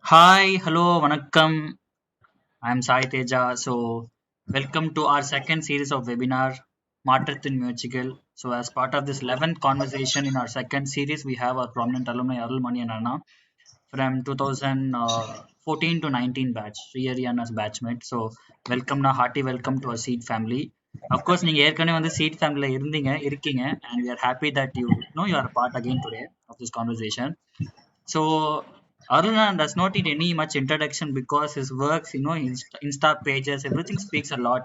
Hi, hello, vanakkam. I'm Sai Teja. So, welcome to our second series of webinar, Matratin Mutual. So, as part of this 11th conversation in our second series, we have our prominent alumni Arul Mani and Anna from 2014 to 19 batch, Sriyari Anna's batchmate. So, welcome na hearty welcome to our seed family. Of course, நீங்க ஏற்கனவே வந்து seed family இருக்கீங்க and we are happy that you know you are a part again today of this conversation. So Aruna does not need any much introduction because his works, Insta pages, everything speaks a lot.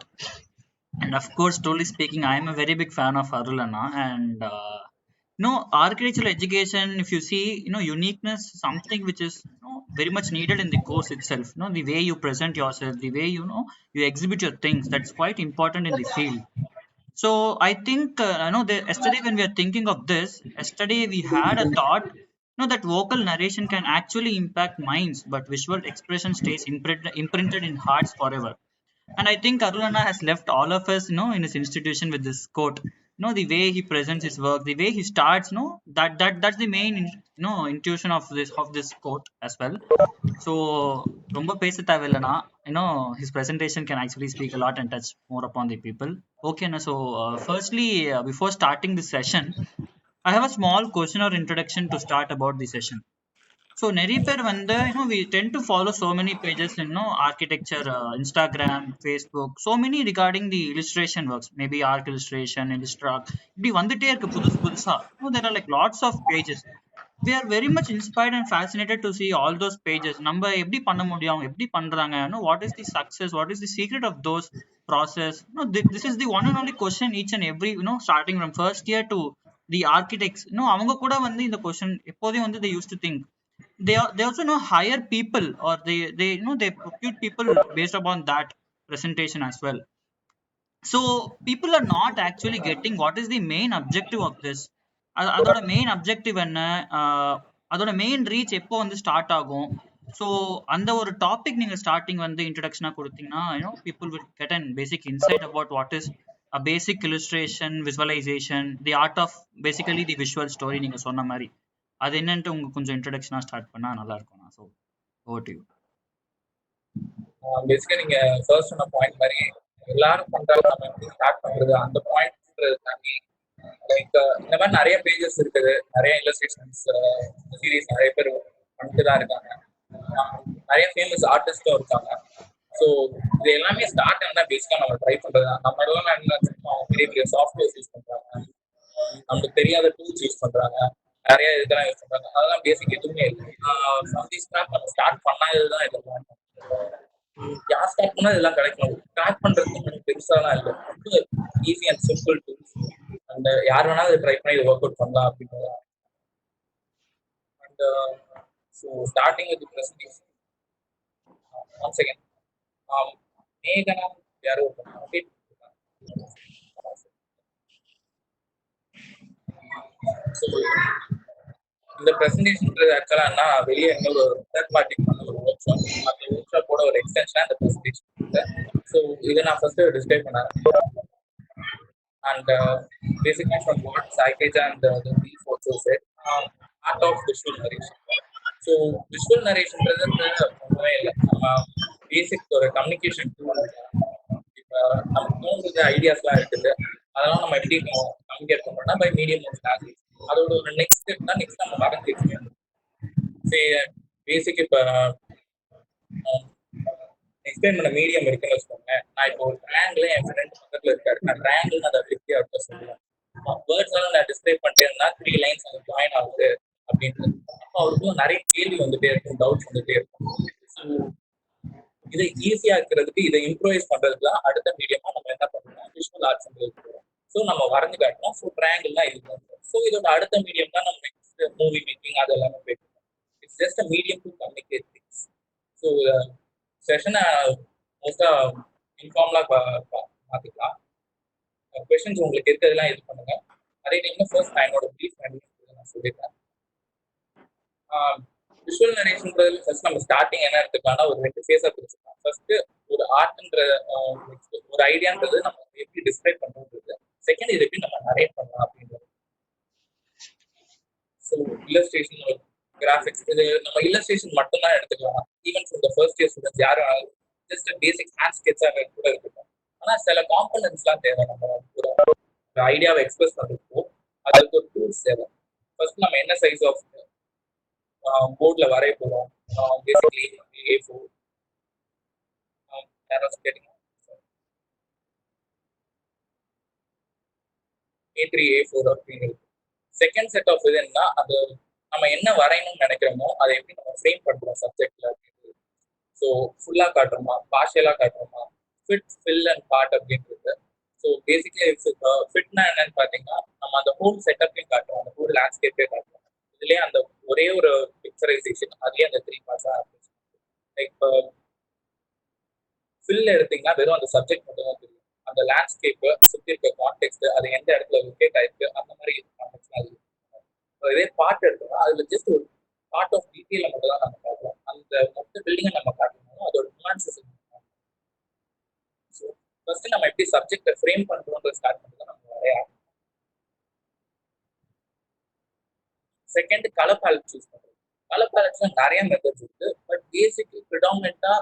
And of course, truly speaking, I am a very big fan of Arulana. And architectural education, if you see, uniqueness, something which is very much needed in the course itself. The way you present yourself, the way you exhibit your things, that's quite important in the field. So I think yesterday when we are thinking of this, yesterday we had a thought, that vocal narration can actually impact minds, but visual expression stays imprinted in hearts forever. And I think Arulana has left all of us, in his institution with this quote. The way he presents his work, the way he starts, that's the main, intuition of this quote as well. So ரொம்ப பேச தேவையில்லைனா his presentation can actually speak a lot and touch more upon the people. Okay, so firstly, before starting this session, I have a small question or introduction to start about the session. So நிறைய பேர் வந்து we tend to follow so many pages in architecture, Instagram, Facebook, so many regarding the illustration works, maybe art illustration, illustrac, இப்படி வந்துட்டே இருக்கு புதுசு புதுசா. There are like lots of pages. We are very much inspired and fascinated to see all those pages. நம்ம எப்படி பண்ண முடியும், அவங்க எப்படி பண்றாங்க, what is the success, what is the secret of those process. This is the one and only question each and every, starting from first year to the architects, அவங்க கூட வந்து இந்த question எப்போதையும் வந்து they used to think. They also hire people, or they procure people based upon that presentation as well. So people are not actually getting what is the main objective of this. அதோட main objective என்ன, அதோட main reach எப்போ வந்து start ஆகும். So அந்த ஒரு topic நீங்க starting வந்து இன்ட்ரடக்ஷனா கொடுத்தீங்கன்னா people will get an basic inside about what is a basic illustration, visualization, the art of basically the visual story நீங்க சொன்ன மாதிரி. அது என்னன்ட்டு உங்களுக்கு கொஞ்சம் இன்ட்ரடக்ஷனா ஸ்டார்ட் பண்ணா நல்லா இருக்கும். So over to you. பேசிக்கா நீங்க ஃபர்ஸ்ட் சொன்ன பாயிண்ட் மாதிரி எல்லாரும் பண்றாங்க, நம்ம எப்படி ஸ்டார்ட் பண்றது அந்த பாயிண்ட்ன்றது தாண்டி லைக் இந்த மாதிரி நிறைய பேஜஸ் இருக்குது, நிறைய இல்லஸ்ட்ரேஷன்ஸ் சீரீஸ் நிறைய பேர் பண்ணிட்டு தான் இருக்காங்க. நிறைய ஃபேமஸ் ஆர்டிஸ்டும் இருக்காங்க. ஸோ இது எல்லாமே ஸ்டார்ட் தான் பேசிக்கா நம்ம ட்ரை பண்றது. நம்ம எல்லாம் என்ன பெரிய பெரிய சாஃப்ட்வேர்ஸ் யூஸ் பண்றாங்க, நமக்கு தெரியாத டூல்ஸ் யூஸ் பண்றாங்க, நிறைய இதெல்லாம் யூஸ் பண்றாங்க. அதெல்லாம் பேசிக் எதுவுமே இல்லை. நம்ம ஸ்டார்ட் பண்ணாததுதான் இதெல்லாம். யார் ஸ்டார்ட் பண்ணா இதெல்லாம் கிடைக்கும். ஸ்டார்ட் பண்றதுக்கு பெருசாலாம் இல்லை, ரொம்ப easy and simple tools. And யார் வேணாலும் ட்ரை பண்ணி இது ஒர்க் அவுட் பண்ணலாம் அப்படின்றது. And so starting with presentation. One second, மேகனா யாரும் ஸோ இந்த பிரசன்டேஷன்ன்றது ஆக்சுவலா என்ன, வெளியே இன்னொரு தேர்ட் பார்ட்டி பண்ண ஒரு ஒர்க் ஷாப், அந்த ஒர்க் ஷாப்போட ஒரு எக்ஸ்டென்ஷனா இந்த பிரசன்டேஷன். ஸோ இதை நான் ஃபர்ஸ்ட் டிஸ்கிரைப் பண்ணேன். And basically from what Saikeja and the brief also said, art of visual narration. So visual narration ஒன்றுமே இல்லை, நம்ம பேசிக் ஒரு கம்யூனிகேஷன் டூல். இப்போ நமக்கு தோன்றது ஐடியாஸ்லாம் இருக்குது, அதெல்லாம் நம்ம எப்படி கம்யூனிகேட் பண்றோம்னா பை மீடியம் ஆஃப் லாங்குவேஜ். அதோட ஒரு நெக்ஸ்ட் ஸ்டெப் தான் நெக்ஸ்ட் நம்ம வரைஞ்சி எக்ஸ்பிளைன். பேசிக் இப்போ எக்ஸ்பிளைன் பண்ண மீடியம் இருக்குன்னு வச்சுக்கோங்க. நான் இப்போ ஒரு ட்ரையாங்கிள் என் ஃப்ரெண்ட் பக்கத்துல இருக்காரு, நான் ட்ரையாங்கிள் அதை ஃபிஃப்டி அவர்கிட்ட சொல்லுவேன். வேர்ட்ஸ் எல்லாம் நான் டிஸ்கிரைப் பண்ணிட்டேன்னா 3 lines அது ஜாயின் ஆகுது அப்படின்றது. அப்போ அவருக்கும் நிறைய கேள்வி வந்துட்டே இருக்கும், டவுட்ஸ் வந்துட்டே இருக்கும். ஸோ இதை ஈஸியா இருக்கிறதுக்கு, இதை இம்ப்ரூவைஸ் பண்றதுக்கு அடுத்த மீடியமா நம்ம என்ன பண்ணணும், விஷுவல் ஆர்ட்ஸ் போகிறோம். ஸோ நம்ம வரைஞ்சு காட்டணும். ஸோ ட்ரையாங்கிள்லாம் இது. ஸோ இதோட அடுத்த மீடியம் தான் நம்ம நெக்ஸ்ட் மூவி மேக்கிங், அது எல்லாமே போயிட்டு. It's just a medium to communicate things. So செஷனை மோஸ்டா இன்ஃபார்ம்லா பார்த்துக்கலாம். கொஸ்டின்ஸ் உங்களுக்கு இருக்கிறதெல்லாம் இது பண்ணுங்க. அதே டைம்ல ஃபர்ஸ்ட் நான் என்னோட ப்ரீஃப் நான் சொல்லிடுறேன். விஷுவல் நரேஷன்ன்றது ஃபர்ஸ்ட் நம்ம ஸ்டார்டிங் என்ன எடுத்துக்கலாம்னா ஒரு 2 ஃபேஸா பிரிச்சுக்கலாம். ஃபர்ஸ்ட் ஒரு ஆர்ட்ன்ற ஒரு ஐடியான்றது நம்ம எப்படி டிஸ்கிரைப் பண்றது, செகண்ட் இது எப்படி நம்ம நரேட் பண்ணலாம் அப்படின்றது. ஸோ இல்லஸ்ட்ரேஷன் கிராஃபிக்ஸ் இது நம்ம இல்லஸ்ட்ரேஷன் மட்டும் தான் எடுத்துக்கலாம். Even from the first year students யாரும் ஜஸ்ட் பேசிக் ஹேண்ட் ஸ்கெட்சாக கூட இருக்கட்டும். ஆனா சில காம்பனன்ட்ஸ்லாம் தேவை. நம்ம ஒரு ஐடியாவை எக்ஸ்பிரஸ் பண்றதுக்கோ அதுக்கு ஒரு டூல்ஸ் தேவை. ஃபர்ஸ்ட் நம்ம என்ன சைஸ் ஆஃப் போர்ட்ல வரைய போறோம். பேசிக்லி A4 யாராவது கேட்டீங்க A3 A4 அப்படின்னு இருக்கு. செகண்ட் செட் ஆஃப் இது என்ன, அது நம்ம என்ன வரையணும்னு நினைக்கிறோமோ அதை எப்படி நம்ம ஃப்ரேம் பண்றோம் சப்ஜெக்ட்ல அப்படின்னு. ஸோ ஃபுல்லா காட்டுறோமா, பார்ஷியலா காட்டுறோமா, ஃபிட் ஃபில் அண்ட் பார்ட் அப்படின்றது. ஸோ பேசிக்கலி ஃபிட்னா என்னன்னு பார்த்தீங்கன்னா நம்ம அந்த ஹோல் செட்டப்பையும் காட்டுறோம், அந்த ஹோல் லேண்ட்ஸ்கேப்பே காட்டுறோம். இதுலயே அந்த ஒரே ஒரு பிக்சரைசேஷன் அதுலயே அந்த 3 பார்ட்ஸா லைக் ஃபில் எடுத்தீங்கன்னா வெறும் அந்த சப்ஜெக்ட் மட்டும் தான் தெரியும். அந்த லேண்ட்ஸ்கேப் சுற்றி இருக்க கான்டெக்ட் அது எந்த இடத்துல லொக்கேட் ஆயிருக்கு அந்த மாதிரி கான்டெக்ட் அது. இதே பார்ட் எடுத்தோம்னா அதுல ஜஸ்ட் ஒரு பார்ட் ஆஃப் டீட்டெயில மட்டும் தான் நம்ம பார்க்கலாம். அந்த மொத்த பில்டிங்கை நம்ம காட்டணும், அதோட நுவான்சஸ். ஸோ ஃபர்ஸ்ட் நம்ம எப்படி சப்ஜெக்டை ஃப்ரேம் பண்றோம்ன்ற ஸ்டார்ட் பண்ணி தான் நம்ம வரைய. செகண்ட் கலர் பேலட் சூஸ் பண்றோம். கலர் பேலட்ஸ்ல நிறைய மெத்தட்ஸ் இருக்கு, பட் பேசிக் ப்ரிடாமினெண்டா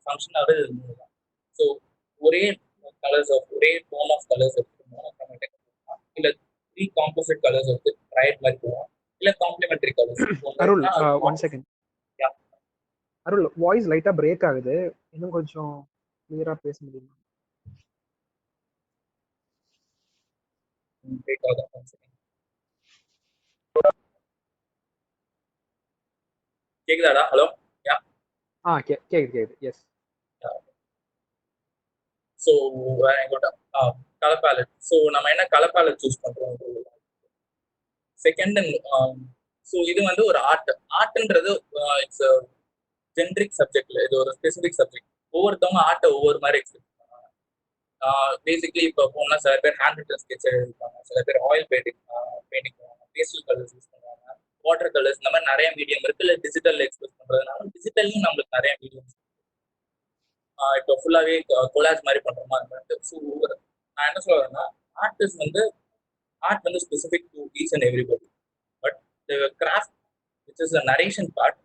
ஃபங்க்ஷன் ஆகுது மூணு தான். ஸோ ஒரே கலர்ஸ் ஆஃப் ஒரே டோன் ஆஃப் கலர்ஸ் எடுத்துக்கணும், இல்ல 3 காம்போசிட் கலர்ஸ் எடுத்து ட்ரைட் மாதிரி போவோம், இல்ல காம்ப்ளிமெண்டரி கலர்ஸ். அருள் ஒன் செகண்ட். அருள் வாய்ஸ் லைட்டா பிரேக் ஆகுது, இன்னும் கொஞ்சம் கிளியரா பேச முடியுமா? பிரேக் ஆகுது. கேக்குதாடா? ஹலோ. யா கேக்குது. Yes. So colour palette. So நம்ம என்ன கலர் பேலட் சூஸ் பண்றோம். செகண்ட் ஸோ இது வந்து ஒரு ஆர்ட்ன்றது இட்ஸ் ஜென்ரிக் சப்ஜெக்ட்ல, இது ஒரு ஸ்பெசிபிக் சப்ஜெக்ட். ஒவ்வொருத்தவங்க ஆர்ட்டை ஒவ்வொரு மாதிரி எக்ஸ்பிரஸ் பண்ணுவாங்க. பேசிக்லி இப்போ போனா சில பேர் ஹேண்ட் ரிட்டன் ஸ்கெட்ச் எழுதிருப்பாங்க, சில பேர் ஆயில் பெயிண்டிங் பண்ணுவாங்க, பேஸ்டல் கலர்ஸ் யூஸ் பண்ணுவாங்க, வாட்டர் கலர்ஸ், இந்த மாதிரி நிறைய மீடியம் இருக்கு. இல்லை டிஜிட்டல் எக்ஸ்பிரஸ் பண்றதுனால டிஜிட்டல்லையும் நம்மளுக்கு நிறைய மீடியம். இப்போ ஃபுல்லாவே கொலாஜ் மாதிரி பண்ற மாதிரி. ஸோ நான் என்ன சொல்றேன்னா ஆர்ட் வந்து specific to each and everybody. But craft which is a narration part,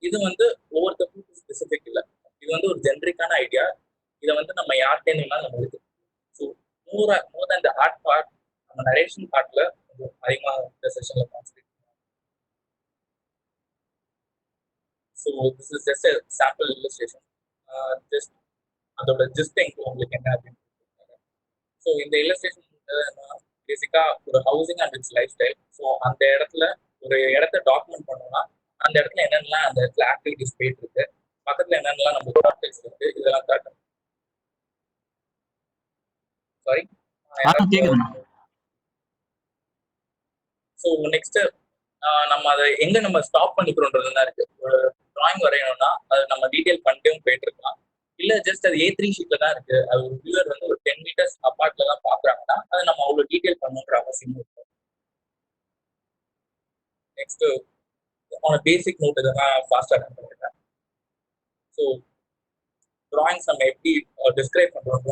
இது வந்து ஒவ்வொருத்தருக்கும் ஸ்பெசிபிக் இல்லை. இது வந்து ஒரு ஜென்ரிக்கான ஐடியா. இதை வந்து நம்ம யார்கிட்டேன்னு நம்ம இருக்கு. So more than the art part, நம்ம நரேஷன் பார்ட்ல கொஞ்சம் அதிகமாக இந்த செஷன்ல கான்சன்ட்ரேட் பண்ணுவோம். So this is just sample illustration. Just அதோட ஜிஸ்டிங் உங்களுக்கு என்ன அப்படின்னு. ஸோ இந்த இல்லஸ்ட்ரேஷன் பேசிக்கா ஒரு housing and it's life style. So அந்த இடத்துல ஒரு இடத்த டாக்குமெண்ட் பண்ணோம்னா அந்த இடத்துல என்னென்னலாம் அந்த இடத்துல ஆக்டிவிட்டிஸ் போயிட்டு இருக்கு, பக்கத்துல என்னென்னலாம் நம்ம கான்டெக்ட்ஸ் இருக்கு, இதெல்லாம் காட்டணும். சாரி. ஸோ நெக்ஸ்ட் நம்ம அதை எங்க நம்ம ஸ்டாப் பண்ணிக்கிறோன்றதுலாம் இருக்கு. ஒரு டிராயிங் வரையணும்னா அது நம்ம டீடைல் பண்ணிட்டே போயிட்டு இருக்கலாம். இல்ல ஜஸ்ட் அது A3 ஷீட்ல தான் இருக்கு, அது ஒரு வியூவர் வந்து ஒரு 10 மீட்டர்ஸ் அப்பார்ட்ல தான் பாக்குறாங்கன்னா அது நம்ம அவ்வளவு டீடைல் பண்ணணுன்ற அவசியம் இருக்கு. நெக்ஸ்ட் பேசிக் நோட் இதெல்லாம் ஃபாஸ்டா பண்ணிட்டேன். ஸோ டிராயிங்ஸ் நம்ம எப்படி டிஸ்கிரைப் பண்றோம்.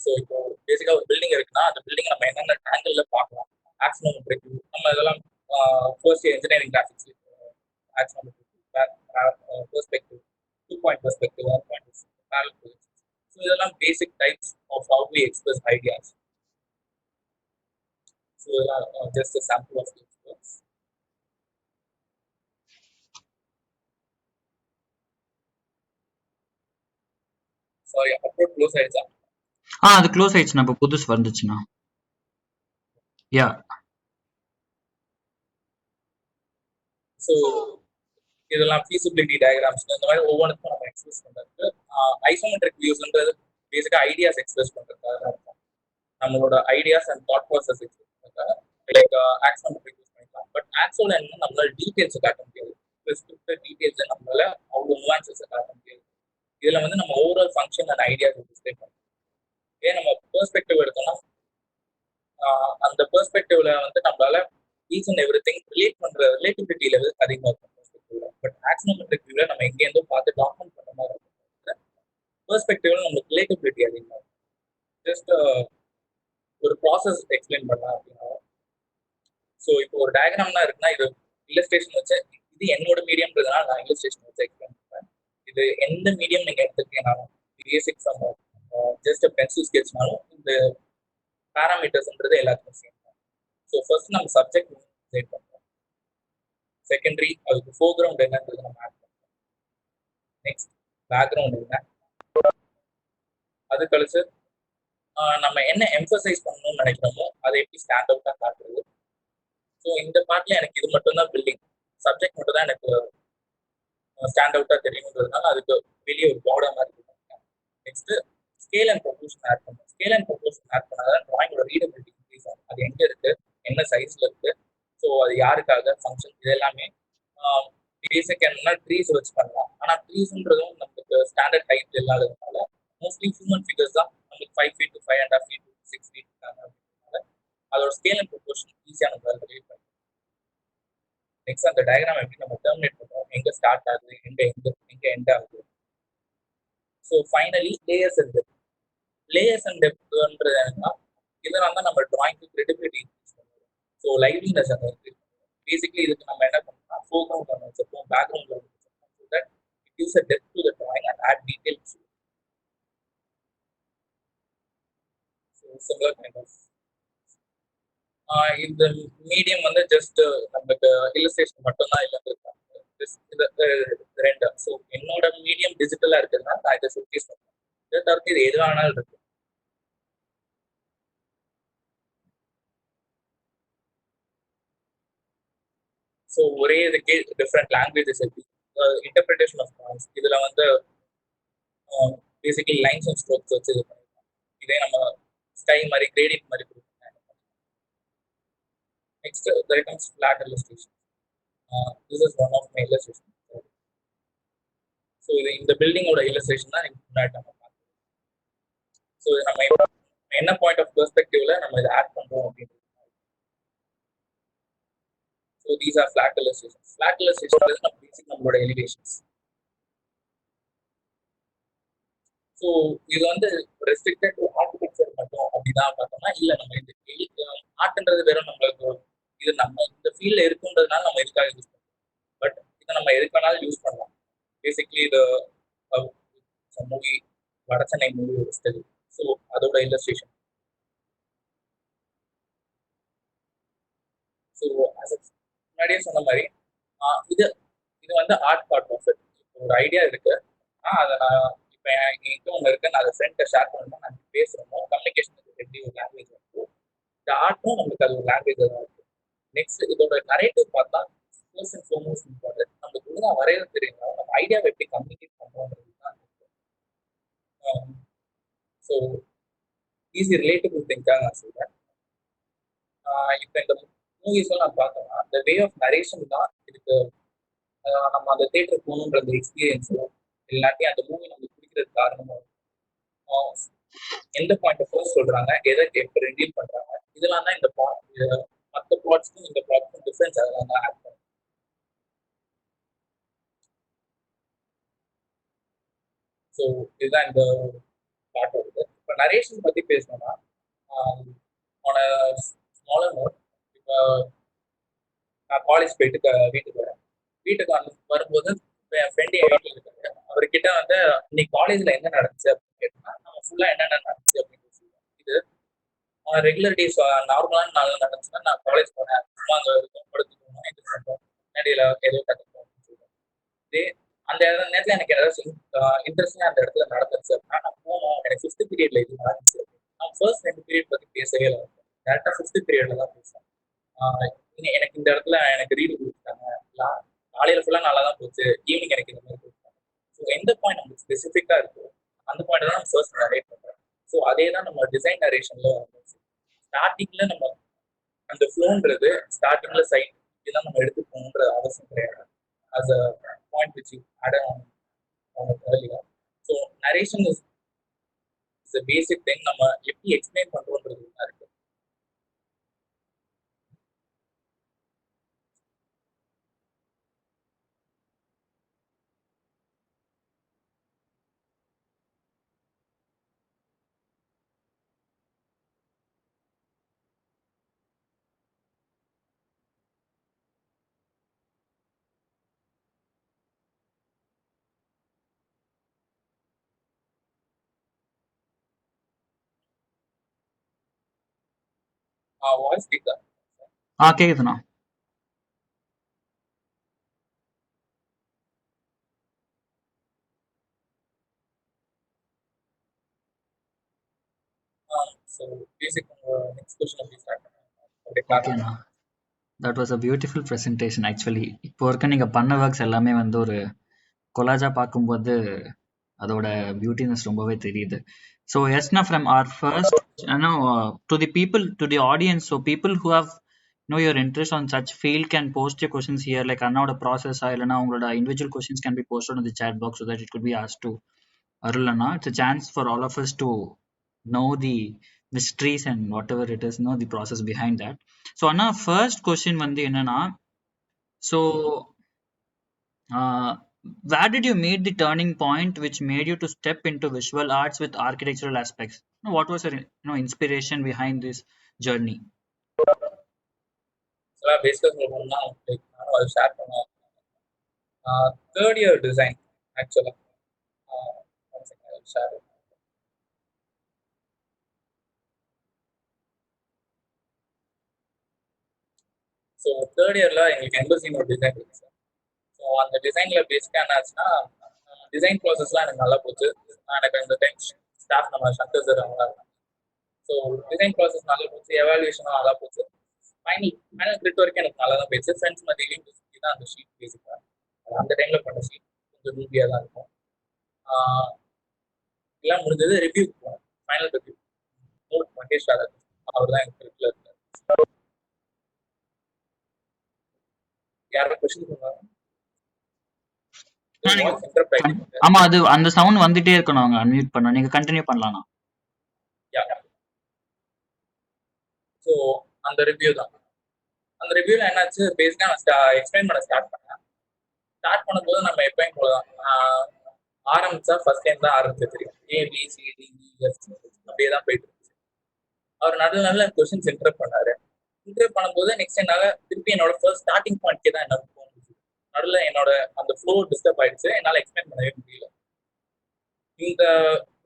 ஸோ இப்போ பேசிக்கா ஒரு பில்டிங் இருக்குன்னா அந்த பில்டிங் நம்ம என்னென்ன ஆங்கிள் பார்க்கலாம், ஆக்சினோமெட்ரிக் நம்ம இதெல்லாம் first year engineering graphics axonometric perspective, 2 point perspective, 1 point perspective. So இதெல்லாம் basic types of how we express ideas. So இதெல்லாம் just sample of express. Sorry, upload close ஆயிடுச்சா? அது க்ளோஸ் ஆயிடுச்சுண்ணா. இப்போ புதுசு வந்துச்சுண்ணா. யா. ஸோ இதெல்லாம் ஃபீசிபிலிட்டி டயக்ராம்ஸ் இந்த மாதிரி ஒவ்வொன்றுக்கும் நம்ம எக்ஸ்பிரஸ் பண்றதுக்கு ஐசோமெட்ரிக் வியூஸ்ன்றது பேசிக்கா ஐடியாஸ் எக்ஸ்பிரஸ் பண்றதுக்காக தான் இருக்கும். நம்மளோட ideas and thought process express பண்றதுக்காக லைக் ஆக்சோமெட்ரிக் யூஸ் பண்ணிக்கலாம். பட் ஆக்சோல என்ன நம்மளால டீடைல்ஸ் காட்ட முடியாது, ஸ்பெசிபிக் டீடைல்ஸ் நம்மளால அவ்வளோ நுவான்சஸ் காட்ட முடியாது. இதுல வந்து நம்ம overall function and ideas display பண்ணுவோம். இதே நம்ம பெர்ஸ்பெக்டிவ் எடுத்தோம்னா அந்த பெர்ஸ்பெக்டிவ்ல வந்து நம்மளால each and every thing relate பண்ற ரிலேட்டிவிட்டி லெவல் அதிகமாக இருக்கும் பெர்ஸ்பெக்டிவ்ல. பட் ஆக்சினோமெட்ரிக் வியூல நம்ம எங்கேருந்தோ பார்த்து டாக்குமெண்ட் பண்ண மாதிரி இருக்கும். பெர்ஸ்பெக்டிவ்ல நம்மளுக்கு ரிலேட்டிவிட்டி அதிகமாக இருக்கும். ஜஸ்ட் ஒரு ப்ராசஸ் எக்ஸ்பிளைன் பண்ணலாம் அப்படின்னா, ஸோ இப்போ ஒரு டயக்ராம்னா இருக்குன்னா இது இல்லஸ்ட்ரேஷன் வச்சு இது இது என்னோட மீடியம்ன்றதுனால நான் இல்லஸ்ட்ரேஷன் வச்சு எக்ஸ்பிளைன் பண்ணுறேன். இது எந்த மீடியம் நீங்கள் எடுத்துக்கிட்டீங்கனாலும் பேசிக் ஃப்ரம் ஜஸ்ட் பென்சில் ஸ்கெட்ச்னாலும் இந்த பேராமீட்டர்ஸ்ன்றது எல்லாத்துக்கும் சேம் தான். ஸோ ஃபர்ஸ்ட் நம்ம சப்ஜெக்ட் டிசைட் பண்ணுறோம். செகண்டரி அதுக்கு ஃபோர்கிரவுண்ட் என்னன்றது நம்ம ஆட் பண்ணுறோம். நெக்ஸ்ட் பேக்ரவுண்ட் என்ன, அது கழிச்சு நம்ம என்ன எம்ஃபசைஸ் பண்ணணும்னு நினைக்கிறோமோ அதை எப்படி ஸ்டாண்ட் அவுட்டாக காட்டுறது. ஸோ இந்த பார்ட்ல எனக்கு இது மட்டும் தான் பில்டிங் சப்ஜெக்ட் மட்டும் தான் எனக்கு ஸ்டாண்ட் அவுட்டாக தெரியுங்கிறதுனால அதுக்கு வெளியே ஒரு பார்டர் மாதிரி இருக்கும். Next scale and proportion add பண்ணும். ஸ்கேல் அண்ட் ப்ரொபோர்ஷன் ஆட் பண்ணாதான் டிராயிங்கோட ரீடபிலிட்டி இன்க்ரீஸ் ஆகும். அது எங்கே இருக்கு, என்ன சைஸ்ல இருக்கு, ஸோ அது யாருக்காக ஃபங்க்ஷன், இது எல்லாமே பேசிக் என்னன்னா ட்ரீஸ் வச்சு பண்ணலாம். ஆனால் ட்ரீஸ்ன்றதும் நமக்கு ஸ்டாண்டர்ட் ஹைட் இல்லாததுனால மோஸ்ட்லி ஹியூமன் ஃபிகர்ஸ் தான் நமக்கு 5 feet to 5.5 feet to 6 feet அப்படின்றதுனால அதோட ஸ்கேல் அண்ட் ப்ரொபோர்ஷன் ஈஸியாக நம்மளால ரிலேட் பண்ணலாம். நெக்ஸ்ட் அந்த டயக்ராம் எப்படி நம்ம டெர்மினேட் பண்ணுறோம், எங்கே ஸ்டார்ட் ஆகுது, எங்கே எண்ட் ஆகுது. So finally layers and depth. Layers and டெப்த்ன்றது என்னன்னா இதனால தான் நம்ம டிராயிங்க்கு கிரெடிபிலிட்டி இன்க்ரீஸ் பண்ணுவோம். ஸோ லைவ்லினஸ் அந்த இன்க்ரீஸ் பண்ணுவோம். பேசிக்கலி இதுக்கு நம்ம என்ன பண்ணோம்னா ஃபோர்கிரவுண்ட் ஒன்று வச்சிருப்போம், பேக்ரவுண்ட் ஒன்று வச்சிருப்போம். So that it gives a depth to the drawing and add detail to it. So similar kind of இந்த மீடியம் வந்து ஜஸ்ட் நமக்கு இல்லஸ்ட்ரேஷன் மட்டும்தான் இல்லைன்னு ரெண்டு. ஸோ என்னோட மீடியம் டிஜிட்டலா இருக்குதுன்னா நான் இதை ஷோகேஸ் பண்ணுறேன். இதை தவிர்த்து இது எது வேணாலும் இருக்கு. ஸோ ஒரே இதுக்கே டிஃப்ரெண்ட் லாங்குவேஜஸ் இருக்கு. இன்டர்பிரிட்டேஷன் ஆஃப் பாயிண்ட்ஸ் இதுல வந்து பேசிக்கலி லைன்ஸ் அண்ட் ஸ்ட்ரோக்ஸ் வச்சு இது பண்ணிருக்கோம். இதே நம்ம ஸ்கை மாதிரி கிரேடியன்ட் மாதிரி கொடுக்கணும். Next there comes flat illustration. This is one of my illustration. So இது இந்த பில்டிங்கோட இல்லஸ்ட்ரேஷன் தான் முன்னாடி நம்ம பார்க்கணும். ஸோ நம்ம என்ன பாயிண்ட் ஆஃப் பெர்ஸ்பெக்டிவ்ல நம்ம இதை ஆட் பண்றோம் அப்படின்னு. So these are flat illustration. Flat illustration நம்ம பேசிக் நம்மளோட எலிவேஷன்ஸ். ஸோ இது வந்து ரெஸ்ட்ரிக்டட் டு ஆர்கிடெக்சர் மட்டும் அப்படிதான் பார்த்தோம்னா இல்லை, நம்ம இந்த ஆர்ட்ன்றது வெறும் நம்மளுக்கு இது நம்ம இந்த ஃபீல்ட்ல இருக்குன்றதுனால நம்ம எதுக்காக யூஸ் பண்ணுறோம். பட் இதை நம்ம எதுக்கு வேணாலும் யூஸ் பண்ணலாம். பேசிக்லி இது மூவி வடச்சென்னை மூவி ஒரு ஸ்டைல். ஸோ அதோட இல்லஸ்ட்ரேஷன். ஸோ முன்னாடியே சொன்ன மாதிரி இது இது வந்து ஆர்ட் பார்ட் ஆஃப் இட். ஒரு ஐடியா இருக்கு, அதை நான் இப்போ என்கிட்ட ஒன்று இருக்கு, நான் அதை ஃப்ரெண்ட்டை ஷேர் பண்ணணும், நான் பேசுகிறோமோ கம்யூனிகேஷனுக்கு எப்படி ஒரு லாங்குவேஜ் இருக்கும், இந்த ஆர்ட்டும் நம்மளுக்கு அது ஒரு லாங்குவேஜ் தான் இருக்கு. நெக்ஸ்ட் இதோட நரேட்டிவ் பார்த்தா ஃபர்ஸ்ட் அண்ட் ஃபார்மோஸ்ட் இம்பார்ட்டன்ட். நம்மளுக்கு ஒழுங்காக வரைய தெரியும், நம்ம ஐடியாவை எப்படி கம்யூனிகேட் பண்ணுறோம்ன்றது தான் இருக்கு. ஸோ ஈஸி ரிலேட்டபிள் திங்காக நான் சொல்கிறேன். இப்போ இந்த மூவிஸ்லாம் நான் பார்த்தோம்னா இந்த வே ஆஃப் நரேஷன் தான் இதுக்கு நம்ம அந்த தேட்டர் போகணுன்ற அந்த எக்ஸ்பீரியன்ஸும் இல்லாட்டி அந்த மூவி நம்மளுக்கு பிடிக்கிறது காரணமாக எந்த பாயிண்ட் ஆஃப் வியூ சொல்றாங்க, எதை எப்படி ரிவீல் பண்றாங்க, இதெல்லாம் தான் இந்த மற்ற பிளாட்ஸ்க்கும் இந்த பிளாட்ஸ்க்கும் டிஃபரன்ஸ் அதெல்லாம் தான் ஆட் பண்ணும். ஸோ இதுதான் இந்த பிளாட் வருது. இப்போ நரேஷன் பற்றி பேசணும்னா ஸ்மாலர் நோட். இப்போ நான் காலேஜ் போயிட்டு வீட்டுக்கு வரேன். வீட்டுக்கு வரும்போது இப்போ என் ஃப்ரெண்டு என் வீட்டில் இருக்காரு. அவர்கிட்ட வந்து இன்னைக்கு காலேஜில் என்ன நடந்துச்சு அப்படின்னு கேட்டோம்னா நம்ம ஃபுல்லாக என்னென்ன நடந்துச்சு அப்படின்னு சொல்லுவோம். இது ரெகுலர் டேஸ் நார்மலான நாள் நடந்துச்சுன்னா நான் காலேஜ் போனேன், சும்மா அங்கே இருக்கும், படுத்துக்கணும், இது பண்ணுறோம், முன்னாடியில் ஏதோ கற்றுக்கணும் அப்படின்னு சொல்லுவோம். இதே அந்த நேரத்தில் எனக்கு ஏதாச்சும் இன்ட்ரெஸ்டிங்காக அந்த இடத்துல நடந்துச்சு அப்படின்னா நான் போனோம், எனக்கு 5th பீரியட்ல இது நடந்துச்சு. நான் ஃபர்ஸ்ட் 2 பீரியட் பற்றி பேசவே இல்லை, டேரெக்டாக 5th பீரியட்ல தான் பேசுவேன். எனக்கு இந்த இடத்துல எனக்கு ரீடு கொடுத்துட்டாங்க, காலையில் ஃபுல்லாக நல்லா தான் போச்சு, ஈவினிங் எனக்கு இந்த மாதிரி கொடுத்தாங்க. ஸோ எந்த பாயிண்ட் நமக்கு ஸ்பெசிஃபிக்காக இருக்கோ அந்த பாயிண்ட் தான் நம்ம ஃபர்ஸ்ட் நரேட் பண்ணுறோம். ஸோ அதே தான் நம்ம டிசைன் நரேஷன்ல ஸ்டார்டிங்ல நம்ம அந்த ஃப்ளோன்றது ஸ்டார்டிங்ல சைட் இதெல்லாம் நம்ம எடுத்து போகணுன்ற அவசியம் கிடையாது. as a point which you add on earlier. So narration is a basic thing. நம்ம எப்படி எக்ஸ்பிளைன் பண்றோம்ன்றது தான் இருக்கு. வாய்ஸ் கேட்குதா? கேக்குதுண்ணா. ஸோ பேசிக் நெக்ஸ்ட் கொஸ்டின் அப்படி ஸ்டார்ட் பண்ணுங்க. ஓகேண்ணா. That was a beautiful presentation actually. இப்போ இருக்க நீங்கள் பண்ண ஒர்க்ஸ் எல்லாமே வந்து ஒரு கொலாஜாக பார்க்கும்போது அதோட பியூட்டினஸ் ரொம்பவே தெரியுது. ஸோ எஸ்னா from our first to the people, to the audience, so people who how know your interest on such field can post your questions here, like another process இல்லைனா உங்களோட individual questions can be posted on the chat box so that it could be asked to Arul Anna. It's a chance for all of us to know the mysteries and whatever it is, know the process behind that. So Anna, first question வந்து என்னன்னா, so where did you meet the turning point which made you to step into visual arts with architectural aspects? What was your inspiration behind this journey? பேசிக்காக சொல்லணும்னா நானும் அதை share பண்ணேன். Third year design ஆக்சுவலாக share. So third இயரில் எங்களுக்கு எம்பசின்னு ஒரு design இருக்கு சார். ஸோ அந்த டிசைனில் பேசிக்காக என்ன ஆச்சுன்னா, டிசைன் ப்ராசஸ்லாம் எனக்கு நல்லா போச்சு. எனக்கு அந்த டைம் ஸ்டாஃப் நம்ம சங்கர் சார் அவங்க இருந்தாங்க. ஸோ டிசைன் ப்ராசஸ் நல்லா போச்சு, எவாலுவேஷனும் நல்லா போச்சு. ஃபைனல் கிரிட் வரைக்கும் எனக்கு நல்லா தான் போயிடுச்சு. ஃப்ரெண்ட்ஸ் மத்தியிலையும் தான் அந்த ஷீட் பேசிக்காக அந்த டைமில் பண்ண ஷீட் கொஞ்சம் ரூபியாக தான் இருக்கும். எல்லாம் முடிஞ்சது ரிவ்யூ போனோம். ஃபைனல் ரிவ்யூ மகேஷ் ராதாகிருஷ்ணன் அவர் தான் எனக்கு கிரிட்ல இருந்தார். யாரும் கொஸ்டின் சொன்னாங்க? ஆமா, அது அந்த சவுண்ட் வந்துட்டே இருக்கணும், அவங்க அன்மியூட் பண்ண. நீங்க கண்டினியூ பண்ணலாம். ஸோ அந்த ரிவ்யூ தான். அந்த ரிவ்யூல என்னாச்சு, பேசிக்கா நான் எக்ஸ்பிளைன் பண்ண ஸ்டார்ட் பண்ணேன். ஸ்டார்ட் பண்ணும்போது நம்ம எப்பயும் போலதான் ஆரம்பிச்சா ஃபர்ஸ்ட் டைம் தான் ஆரம்பிச்சு தெரியும். ABCD அப்படியே தான் போயிட்டு இருந்துச்சு. அவர் நல்ல நல்ல கொஸ்டின்ஸ் இன்டர் பண்ணாரு. இன்டர் பண்ணும்போது நெக்ஸ்ட் என்னால திருப்பி என்னோட ஃபர்ஸ்ட் ஸ்டார்டிங் பாயிண்ட்கே தான் என்னால போக முடியுது. நடுவில் என்னோட அந்த ஃப்ளோ டிஸ்டர்ப் ஆயிடுச்சு. என்னால் எக்ஸ்பிளைன் பண்ணவே முடியல. இந்த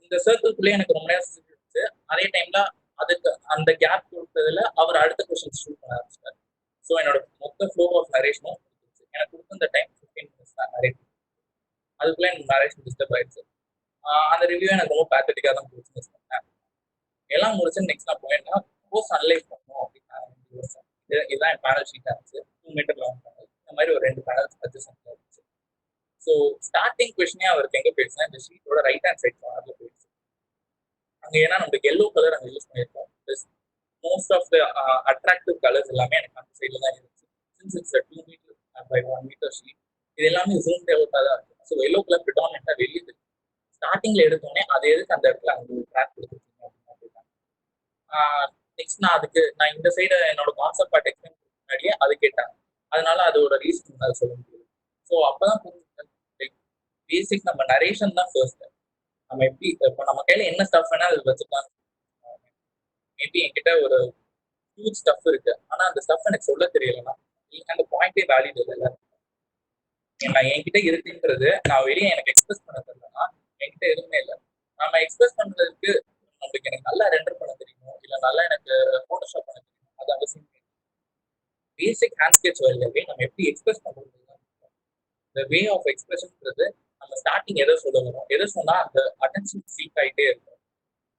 இந்த சர்க்கிள்குள்ளேயே எனக்கு ரொம்ப நேரம் இருந்துச்சு. அதே டைம்ல அதுக்கு அந்த கேப் கொடுத்ததுல அவர் அடுத்த கொஸ்டின் ஷூட் பண்ண ஆரம்பிச்சிட்டார். ஸோ என்னோட மொத்த ஃப்ளோ ஆஃப் நரேஷனும் எனக்கு கொடுத்த இந்த டைம் 15 minutes தான் நரேட். அதுக்குள்ள எனக்கு நரேஷன் டிஸ்டர்ப் ஆயிடுச்சு. அந்த ரிவ்யூ எனக்கு ரொம்ப பேத்தட்டிக்காக தான் போச்சுன்னு சொன்னேன். எல்லாம் முடிச்சு நெக்ஸ்ட் நான் போயிட்டா போஸ்ட் அனலைஸ் பண்ணணும் அப்படின்னு இதுதான் என் பேனல் ஷீட்டாக இருந்துச்சு. 2 மீட்டர் லாங் பேனல். இந்த மாதிரி ஒரு 2 பேனல்ஸ் அட்ஜஸ்ட் இருந்துச்சு. ஸோ ஸ்டார்டிங் கொஸ்டினே அவருக்கு எங்கே போயிடுச்சுன்னா, இந்த ஷீட்டோட ரைட் ஹேண்ட் சைட் கார்னர்ல போயிடுச்சு. அங்கே ஏன்னா நம்மளுக்கு எல்லோ கலர் அங்கே யூஸ் பண்ணியிருக்கோம். Most of the attractive colours எல்லாமே எனக்கு அந்த சைடில் தான் இருந்துச்சு. Since it's 2 metre by 1 metre sheet, இது எல்லாமே ஜூம் டெவலப்பாக தான் இருக்கும். ஸோ எல்லோ கலர் ப்ரிடாமினெண்ட்டாக வெளியே இருக்கு. ஸ்டார்டிங்ல எடுத்தோடனே அது எதுக்கு அந்த இடத்துல அங்கே ஒரு ட்ராக் கொடுத்துருக்கீங்க அப்படின்னு நெக்ஸ்ட் நான் இந்த சைடு என்னோட கான்செப்ட் பார்ட் எக்ஸ்பிளைன் முன்னாடியே அது கேட்டேன். அதனால அதோட ரீசன் அதை சொல்ல முடியும். ஸோ அப்பதான் பேசிக் நம்ம நரேஷன் தான் ஃபர்ஸ்ட். நம்ம எப்படி இப்போ நம்ம கையில என்ன ஸ்டஃப் வேணா அது வச்சுக்கலாம். மேபி என்கிட்ட ஒரு ஹியூஜ் ஸ்டஃப் இருக்கு, ஆனா அந்த ஸ்டஃப் எனக்கு சொல்ல தெரியலன்னா அந்த பாயிண்டே வேலிட் இல்லை. நான் என்கிட்ட இருக்குன்றது நான் வெளியே எனக்கு எக்ஸ்பிரஸ் பண்ண தெரியலன்னா என்கிட்ட எதுவுமே இல்லை. நம்ம எக்ஸ்பிரஸ் பண்றதுக்கு நம்மளுக்கு எனக்கு நல்லா ரெண்டர் பண்ண தெரியும், இல்லை நல்லா எனக்கு போட்டோஷாப் பண்ண தெரியும், அது அவசியம். பேசிக் ஹேண்ட் ஸ்கெட்ச் வழியாவே நம்ம எப்படி எக்ஸ்பிரஸ் பண்றது, இந்த வே ஆஃப் எக்ஸ்பிரஷன்ன்றது நம்ம ஸ்டார்டிங் எதை சொல்ல வரும், எதை சொன்னா அந்த அட்டென்ஷன் சீக் ஆகிட்டே இருக்கும்.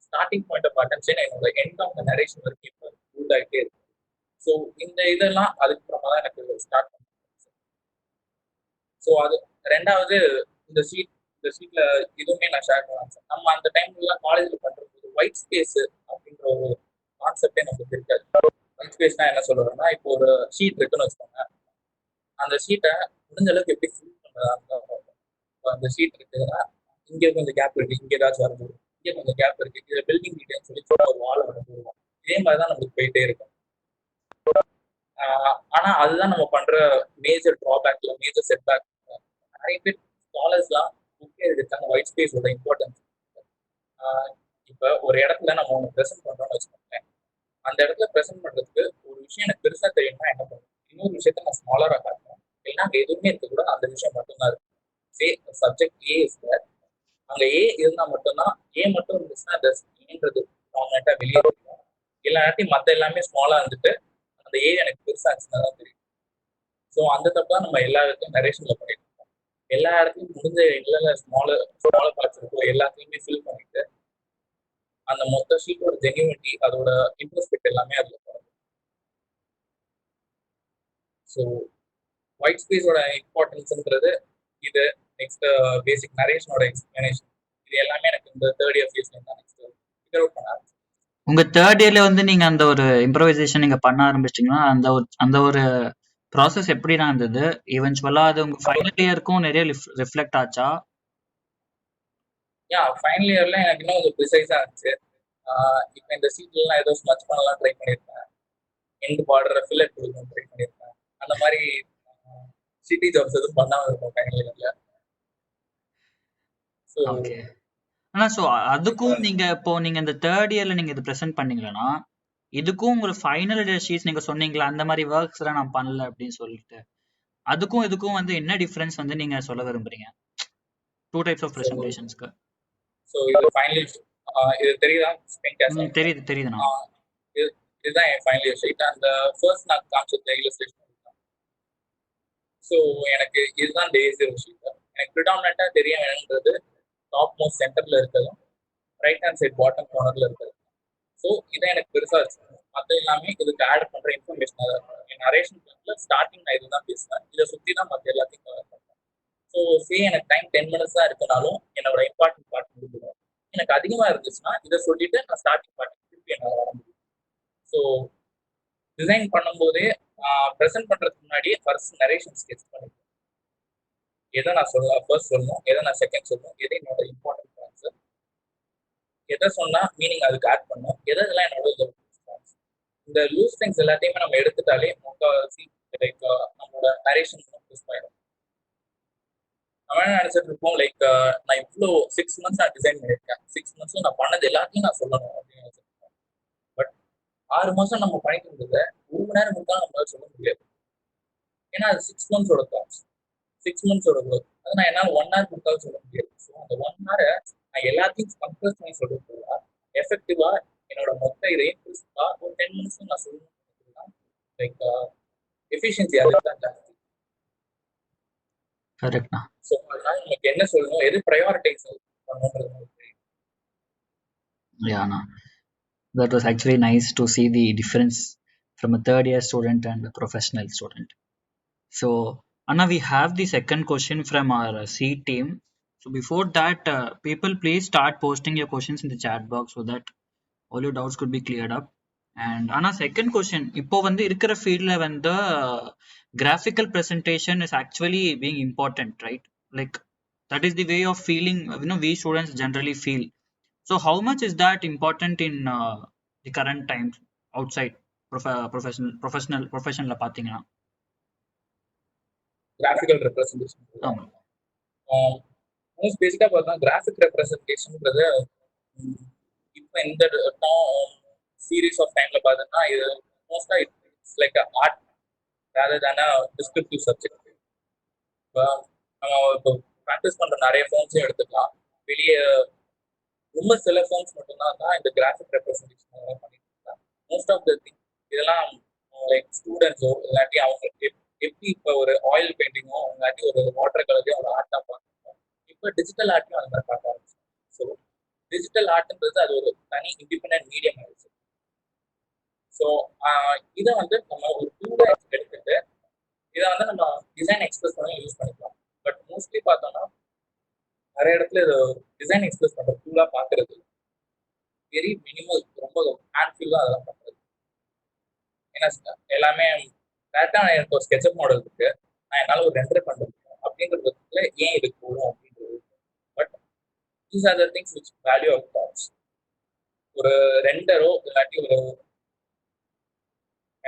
ஸ்டார்டிங் பாயிண்ட் ஆஃப் அட்டென்ஷன் என்னோட எண்ட் ஆஃப் த நரேஷன் வரைக்கும் இப்போ ஃபுல் ஆகிட்டே இருக்கும். ஸோ இந்த இதெல்லாம் அதுக்கப்புறமா தான் எனக்கு ஸ்டார்ட் பண்ணேன். ஸோ அது ரெண்டாவது இந்த ஷீட்ல எதுவுமே நான் ஷேர் பண்ணலாம் சார். நம்ம அந்த டைம்லாம் காலேஜில் பண்ணுறது ஒயிட் ஸ்பேஸ் அப்படின்ற ஒரு கான்செப்டே நமக்கு இருக்காது. ஒயிட் ஸ்பேஸ்னா என்ன சொல்லுவேன்னா, இப்போ ஒரு ஷீட் இருக்குன்னு வச்சுக்கோங்க, அந்த ஷீட்டை முடிஞ்ச அளவுக்கு எப்படி ஃபில் பண்ணுறதா அந்த ஷீட் இருக்குதுன்னா இங்கே கொஞ்சம் கேப் இருக்கு, இங்கே ஏதாச்சும் வரணும், இங்கே கொஞ்சம் கேப் இருக்கு, இதில் பில்டிங் டீடைல்ஸ் சொல்லி ஒரு வாழை வரணும். இதே மாதிரி தான் நமக்கு போயிட்டே இருக்கும். ஆனா அதுதான் நம்ம பண்ற மேஜர் ட்ராபேக்ல மேஜர் செட்பேக். நிறைய பேர் ஸ்காலர்ஸ்லாம் முக்கியம் எடுத்தாங்க ஒயிட் ஸ்பேஸோட இம்பார்ட்டன்ஸ். இப்போ ஒரு இடத்துல நம்ம ஒன்று ப்ரெசென்ட் பண்றோம்னு வச்சுக்கோங்களேன், அந்த இடத்துல ப்ரெசென்ட் பண்றதுக்கு ஒரு விஷயம் எனக்கு பெருசா தெரியும்னா என்ன பண்ணும், இன்னொரு விஷயத்த நான் ஸ்மாலரா காட்டுறேன். ஏன்னா அங்கே எதுவுமே இருக்க கூட அந்த விஷயம் மட்டும்தான் இருக்கு. சப்ஜெக்ட் ஏ இஸ் தேர், அங்க ஏ இருந்தா மட்டும்தான், ஏ மட்டும் இருந்துச்சுன்னா அந்த ஏன்றது ப்ராமினெண்டா வெளியே இருக்கும். இல்லாட்டி மற்ற எல்லாமே ஸ்மாலா இருந்துட்டு அந்த ஏரியா எனக்கு பெருசா இருந்துச்சுன்னா தான் தெரியும். ஸோ அந்த தப்பு தான் நம்ம எல்லா இடத்துலையும் நரேஷன்ல பண்ணிட்டு இருக்கோம். எல்லா இடத்துலையும் முடிஞ்ச இல்ல ஸ்மாலர் பார்ட்ஸ் இருக்கோ எல்லாத்தையுமே ஃபில் பண்ணிட்டு அந்த மொத்த ஷீட்டோட ஜென்யூனிட்டி அதோட இன்ட்ரெஸ்ட் எல்லாமே அதுல போகும். ஸோ ஒயிட் ஸ்பேஸோட இம்பார்ட்டன்ஸ்ன்றது இது. நெக்ஸ்ட் பேசிக் நரேஷனோட எக்ஸ்பிளனேஷன் இது எல்லாமே எனக்கு இந்த தேர்ட் இயர் ஃபேஸ்ல தான் நெக்ஸ்ட் ஃபிகர் அவுட் பண்ண ஆரம்பிச்சேன். உங்க தேர்ட் இயர்ல வந்து நீங்க அந்த ஒரு இம்ப்ரோவைசேஷன் நீங்க பண்ண ஆரம்பிச்சிட்டீங்கன்னா அந்த ஒரு ப்ராசஸ் எப்படிடா இருந்தது? ஈவென்ச்சுவலா அது உங்க ஃபைனல் இயருக்கும் நிறைய ரிஃப்ளெக்ட் ஆச்சா? ஃபைனல் இயர்ல எனக்கு இன்னும் கொஞ்சம் ப்ரிசைஸா இருந்துச்சு. இப்போ இந்த சீட்லாம் ஏதோ ஸ்மச் பண்ணலாம் ட்ரை பண்ணியிருப்பேன். எண்ட் பார்டரை ஃபில்லட் கொடுக்கணும் ட்ரை பண்ணியிருப்பேன். அந்த மாதிரி சிட்டி ஜாப்ஸ் எதுவும் பண்ணாமல் இருக்கும் ஃபைனல் இயர்ல. So okay. ஆனா ஸோ அதுக்கும் நீங்க இப்போ நீங்க இந்த தேர்ட் இயர்ல நீங்க இது ப்ரெசென்ட் பண்ணீங்களா, இதுக்கும் உங்களுக்கு ஃபைனல் இயர் ஷீட்ஸ் நீங்க சொன்னீங்களா அந்த மாதிரி ஒர்க்ஸ் எல்லாம் நான் பண்ணல அப்படின்னு சொல்லிட்டு, அதுக்கும் இதுக்கும் வந்து என்ன டிஃபரன்ஸ் வந்து நீங்க சொல்ல விரும்புறீங்க? டூ டைப்ஸ் ஆஃப் ப்ரெசன்டேஷன்ஸ்க்கு. ஸோ இது ஃபைனல் இயர் இது தெரியுதா? தெரியுதுண்ணா. இதுதான் என் ஃபைனல் இயர் ஷீட். அந்த ஃபர்ஸ்ட் நான் காமிச்சது இல்லஸ்ட்ரேஷன். ஸோ எனக்கு இதுதான் டேஸ் ஷீட். எனக்கு ப்ரிடாமினண்டா தெரிய வேணுன்றது டாப் மோஸ்ட் சென்டர்ல இருக்கிறதும் ரைட் ஹேண்ட் சைட் பாட்டம் கார்னர்ல இருக்கிறது. ஸோ இதை எனக்கு பெருசா வச்சுக்கணும். மற்ற எல்லாமே இதுக்கு ஆட் பண்ற இன்ஃபர்மேஷன் தான் இருக்கும். என் நரேஷன் பிளான்ல ஸ்டார்டிங் நான் இதுதான் பேசுவேன். இதை சுற்றி தான் மற்ற எல்லாத்தையும் கவர் பண்ணுறேன். ஸோ எனக்கு டைம் 10 minutes தான் இருக்குனாலும் என்னோட இம்பார்ட்டன்ட் பார்ட் முடிஞ்சிடும். எனக்கு அதிகமாக இருந்துச்சுன்னா இதை சொல்லிட்டு நான் ஸ்டார்டிங் பார்ட் திருப்பி என்னால் வர முடியும். ஸோ டிசைன் பண்ணும்போதே ப்ரெசென்ட் பண்றதுக்கு முன்னாடியே ஃபர்ஸ்ட் நரேஷன் ஸ்கெட்ச் பண்ணிப்பேன். எதை நான் ஃபர்ஸ்ட் சொல்லணும், எதை நான் செகண்ட் சொல்லணும், எதை என்னோட இம்பார்ட்டன்ட் பாயிண்ட்ஸ், எதை சொன்னா மீனிங் அதுக்கு ஆட் பண்ணும், எதெல்லாம் என்னோட இந்த லூஸ் திங்ஸ் எல்லாத்தையுமே நம்ம எடுத்துட்டாலே முக்கால்வாசி லைக் நம்மளோட நரேஷன் யூஸ் ஆயிடும். நம்ம என்ன நினைச்சிட்டு இருப்போம், லைக் நான் இவ்வளோ 6 months நான் டிசைன் பண்ணியிருக்கேன், 6 months நான் பண்ணது எல்லாத்தையும் நான் சொல்லணும் அப்படின்னு நினைச்சிருக்கேன். பட் 6 மாசம் நம்ம பண்ணிட்டு இருந்ததை 1 மணி நேரம் மட்டும் நம்மளால சொல்ல முடியாது. ஏன்னா அது 6 months தாட்ஸ், 6 months growth. அதை நான் என்னால் 1 hour கொடுத்தாலும் சொல்ல முடியாது. ஸோ அந்த 1 hour நான் எல்லாத்தையும் கம்ப்ரஸ் பண்ணி சொல்லிட்டு எஃபெக்டிவா என்னோட மொத்த இதையும் ஒரு 10 minutes நான் சொல்லணும். லைக் எஃபிஷியன்சி அதுக்கு தான் ஜாஸ்தி. கரெக்ட்ண்ணா. ஸோ அதனால நமக்கு என்ன சொல்லணும், எது ப்ரையாரிட்டைஸ் பண்ணணுன்றது தெரியும். Yeah, that was actually nice to see the difference from a third year student and a professional student. So Anna, we have the second question from our C team. So before that, people please start posting your questions in the chat box so that all your doubts could be cleared up. And Anna, second question, இப்போ வந்து இருக்கிற ஃபீல்ட்ல வந்து graphical presentation is actually being important, right? Like that is the way of feeling, we students generally feel. So how much is that important in the current times outside professional பாத்தீங்கன்னா? Graphical representation most பேசிக்கா பார்த்தா graphic ரெப்ரசன்டேஷன்ன்றது இப்போ இந்த series of டைம்ல பார்த்தோம்னா இது மோஸ்டா it's like art rather than descriptive subject. இப்போ நம்ம இப்போ ப்ராக்டிஸ் பண்ற நிறைய ஃபார்ம்ஸையும் எடுத்துக்கலாம். வெளியே ரொம்ப சில ஃபார்ம்ஸ் மட்டும்தான் தான் இந்த கிராஃபிக் ரெப்ரசன்டேஷன் பண்ணிட்டு இருக்காங்க. மோஸ்ட் ஆஃப் த திங் இதெல்லாம் லைக் ஸ்டூடெண்ட்ஸோ இல்லாட்டி அவங்க எப்படி இப்போ ஒரு ஆயில் பெயிண்டிங்கோ இல்லாட்டி ஒரு வாட்டர் கலரையும் ஒரு ஆர்ட்டா பார்க்கணும். இப்போ டிஜிட்டல் ஆர்ட்டையும் அந்த மாதிரி பார்க்க ஆரம்பிச்சு. ஸோ டிஜிட்டல் ஆர்ட்ன்றது அது ஒரு தனி இண்டிபெண்டன்ட் மீடியம் ஆயிடுச்சு. ஸோ இதை வந்து நம்ம ஒரு டூலா எடுத்துட்டு இதை வந்து நம்ம டிசைன் எக்ஸ்பிரஸ் பண்ணி யூஸ் பண்ணிக்கலாம். பட் மோஸ்ட்லி பார்த்தோம்னா நிறைய இடத்துல இது டிசைன் எக்ஸ்பிரஸ் பண்ற டூலா பார்க்கறது வெரி மினிமல், ரொம்ப ஹேண்ட்ஃபுல்லா அதெல்லாம் பண்றது. ஏன்னா எல்லாமே டேரக்டா எனக்கு ஒரு ஸ்கெட்சப் மாடல் இருக்கு, நான் என்னால் ஒரு ரெண்டர் பண்ண முடியும் அப்படின்றது ஏன் இது போகும் அப்படின்றது. But these are the things which value of thoughts. ஒரு ரெண்டரோ இல்லாட்டி ஒரு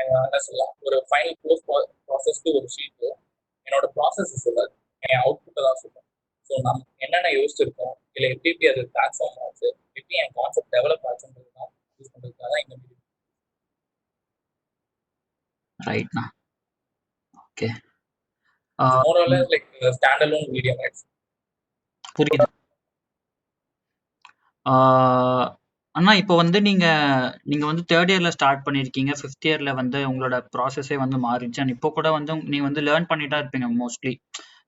என்ன சொல்லலாம், ஒரு ஃபைனல் க்ளோஸ் ப்ராசஸ்க்கு ஒரு ஷீட்டோ என்னோட ப்ராசஸ் சொல்லாது, என் அவுட்புட்டை தான் சொல்லும். ஸோ நம்ம என்னென்ன யோசிச்சிருக்கோம், இல்லை எப்படி அது டிரான்ஸ்ஃபார்ம் ஆச்சு, எப்படி என் கான்செப்ட் டெவலப் ஆச்சுன்றது தான் யூஸ் பண்ணுறதுக்காக தான் இந்த மீடியம். ரைட்ண்ணா. Okay. More or less like stand alone medium rights. புரியுது. அண்ணா இப்போ வந்து நீங்க நீங்க வந்து தேர்ட் இயர்ல ஸ்டார்ட் பண்ணிருக்கீங்க. ஃபிஃப்த் இயர்ல வந்து உங்களோட ப்ராசஸே வந்து மாறிடுச்சு. அண்ட் இப்போ கூட வந்து நீங்க வந்து லேர்ன் பண்ணிட்டு தான் இருப்பீங்க மோஸ்ட்லி.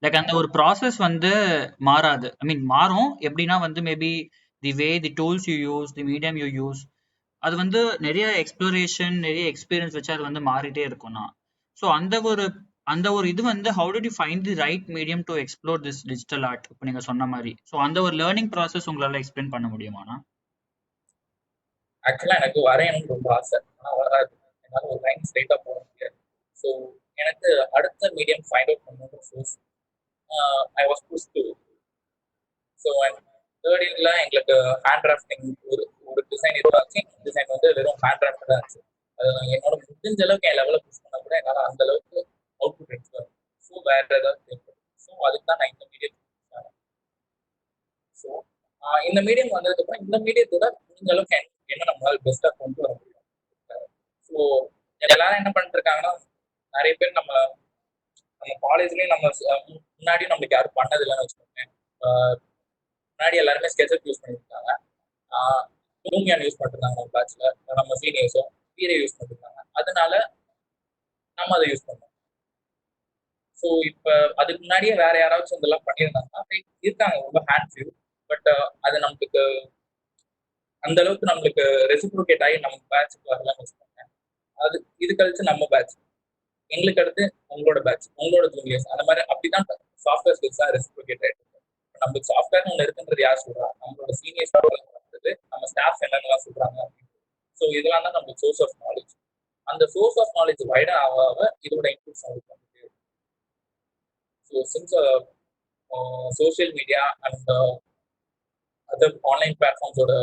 லைக் அந்த ஒரு ப்ராசஸ் வந்து மாறாது. ஐ மீன் மாறும். எப்படின்னா வந்து maybe the way the tools you use, the medium you use, அது வந்து நிறைய எக்ஸ்ப்ளோரேஷன், நிறைய எக்ஸ்பீரியன்ஸ் வச்சு அது வந்து மாறிட்டே இருக்கும்ண்ணா. ஸோ அந்த ஒரு இது வந்து how did you find the right medium to explore this digital art? இப்போ நீங்க சொன்ன மாதிரி. ஸோ அந்த ஒரு லேர்னிங் ப்ராசஸ் உங்களால எக்ஸ்பிளைன் பண்ண முடியுமாண்ணா? ஆக்சுவலா எனக்கு வரையணும்னு ரொம்ப ஆசை. ஆனா வராது. என்னால ஒரு லைன் ஸ்ட்ரைட்டா போட முடியாது. ஸோ எனக்கு அடுத்த மீடியம் ஃபைண்ட் அவுட் பண்ணணுன்ற force I was push to. So third இயர்ல எங்களுக்கு ஹேண்ட் டிராஃப்டிங் ஒரு ஒரு டிசைன் இருந்துச்சு. டிசைன் வந்து வெறும் ஹேண்ட் டிராஃப்ட் தான் இருந்துச்சு. அது என்னோட முடிஞ்ச அளவுக்கு என் லெவலில் புஷ் பண்ண கூட என்னால் அந்த அளவுக்கு அவுட்புட் எடுத்து. ஸோ வேற ஏதாவது தேவைப்படும். ஸோ அதுக்கு தான் நான் இந்த மீடியம். ஸோ இந்த மீடியம் வந்ததுக்கப்புறம் இந்த மீடியத்தோட முடிஞ்ச அளவுக்கு என்ன நம்மளால பெஸ்ட்டாக கொண்டு வர முடியும். ஸோ எல்லாரும் என்ன பண்ணிட்டு இருக்காங்கன்னா, நிறைய பேர் நம்ம காலேஜ்லேயும் நம்ம முன்னாடியும் நம்மளுக்கு யாரும் பண்ணது இல்லைன்னு வச்சுக்கோங்க. முன்னாடி எல்லாருமே ஸ்கெட்சப் யூஸ் பண்ணியிருக்காங்க. லூமியான் யூஸ் பண்ணிருந்தாங்க நம்ம பேட்ச்ல, நம்ம சீனியர்ஸும் வீரே யூஸ் பண்ணிருக்காங்க. அதனால நம்ம அதை யூஸ் பண்ணோம். ஸோ இப்போ அதுக்கு முன்னாடியே வேற யாராச்சும் இதெல்லாம் பண்ணியிருந்தாங்கன்னா இருக்காங்க ரொம்ப ஹேண்ட் ஃபியூ. பட் அது நமக்கு அந்த அளவுக்கு நம்மளுக்கு ரெசிப்ரோகேட் ஆகி நம்ம பேட்சுக்கு வரலாம்னு வச்சுக்கோங்க. அது இது கழிச்சு நம்ம பேட்ச், எங்களுக்கு அடுத்து உங்களோட பேட்ச், உங்களோட ஜூனியர்ஸ், அந்த மாதிரி அப்படிதான் சாஃப்ட்வேர் ஸ்கில்ஸா ரெசிப்ரோகேட் ஆயிட்டு இருக்கு. நம்மளுக்கு சாஃப்ட்வேர் ஒன்று இருக்குன்றது யார் சொல்றா? நம்மளோட சீனியர்ஸ் பண்றது, நம்ம ஸ்டாஃப் என்னென்னலாம் சொல்றாங்க. ஸோ இதெல்லாம் தான் நம்மளுக்கு சோர்ஸ் ஆஃப் நாலேஜ். அந்த சோர்ஸ் ஆஃப் நாலேஜ் வைடா ஆக இதோட இன்புட்ஸ் நம்மளுக்கு வந்துட்டு. So since social media and other online பிளாட்ஃபார்ம்ஸோட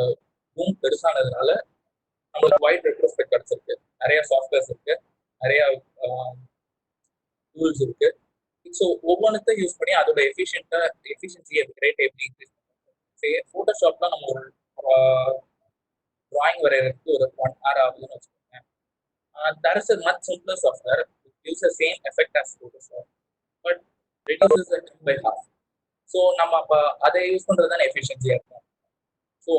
பூம் பெருசானதுனால நம்மளுக்கு வைட் ரெட்ரோஸ்பெக்ட் கிடைச்சிருக்கு. நிறைய சாஃப்ட்வேர்ஸ் இருக்கு, நிறைய டூல்ஸ் இருக்கு. ஸோ ஒவ்வொன்றத்தையும் யூஸ் பண்ணி அதோட எஃபிஷியன்சியை ரேட் எப்படி இன்க்ரீஸ் பண்ணுறது. ஃபோட்டோஷாப்லாம் நம்ம ஒரு டிராயிங் வரைகிறதுக்கு ஒரு 1 hour ஆகுதுன்னு வச்சுக்கோங்க. That is a much simpler software. It gives the same effect as Photoshop, but reduces the time by half. So நம்ம அப்போ அதை யூஸ் பண்ணுறது தான் எஃபிஷியன்சியாக இருக்கும். ஸோ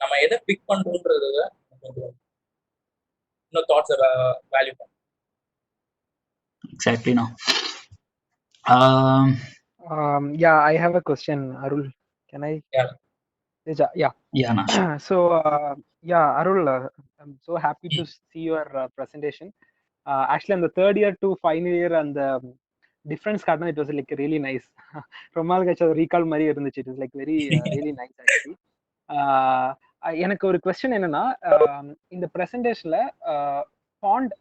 நம்ம எதை பிக் பண்ணுறோன்றது கொஞ்சம் இன்னும் தாட்ஸை வேல்யூ பண்ணும். Exactly, no. Yeah, I have a question, Arul. Can I? Yeah. Yeah. Yeah, no, sure. So, yeah, Arul, I'm so happy to see your presentation. Actually, on the third year to final year, and the difference card, it was like really nice. From all the recall Mari, it was like very really nice actually. எனக்கு ஒரு question என்னன்னா, இந்த பிரசன்டேஷன்ல font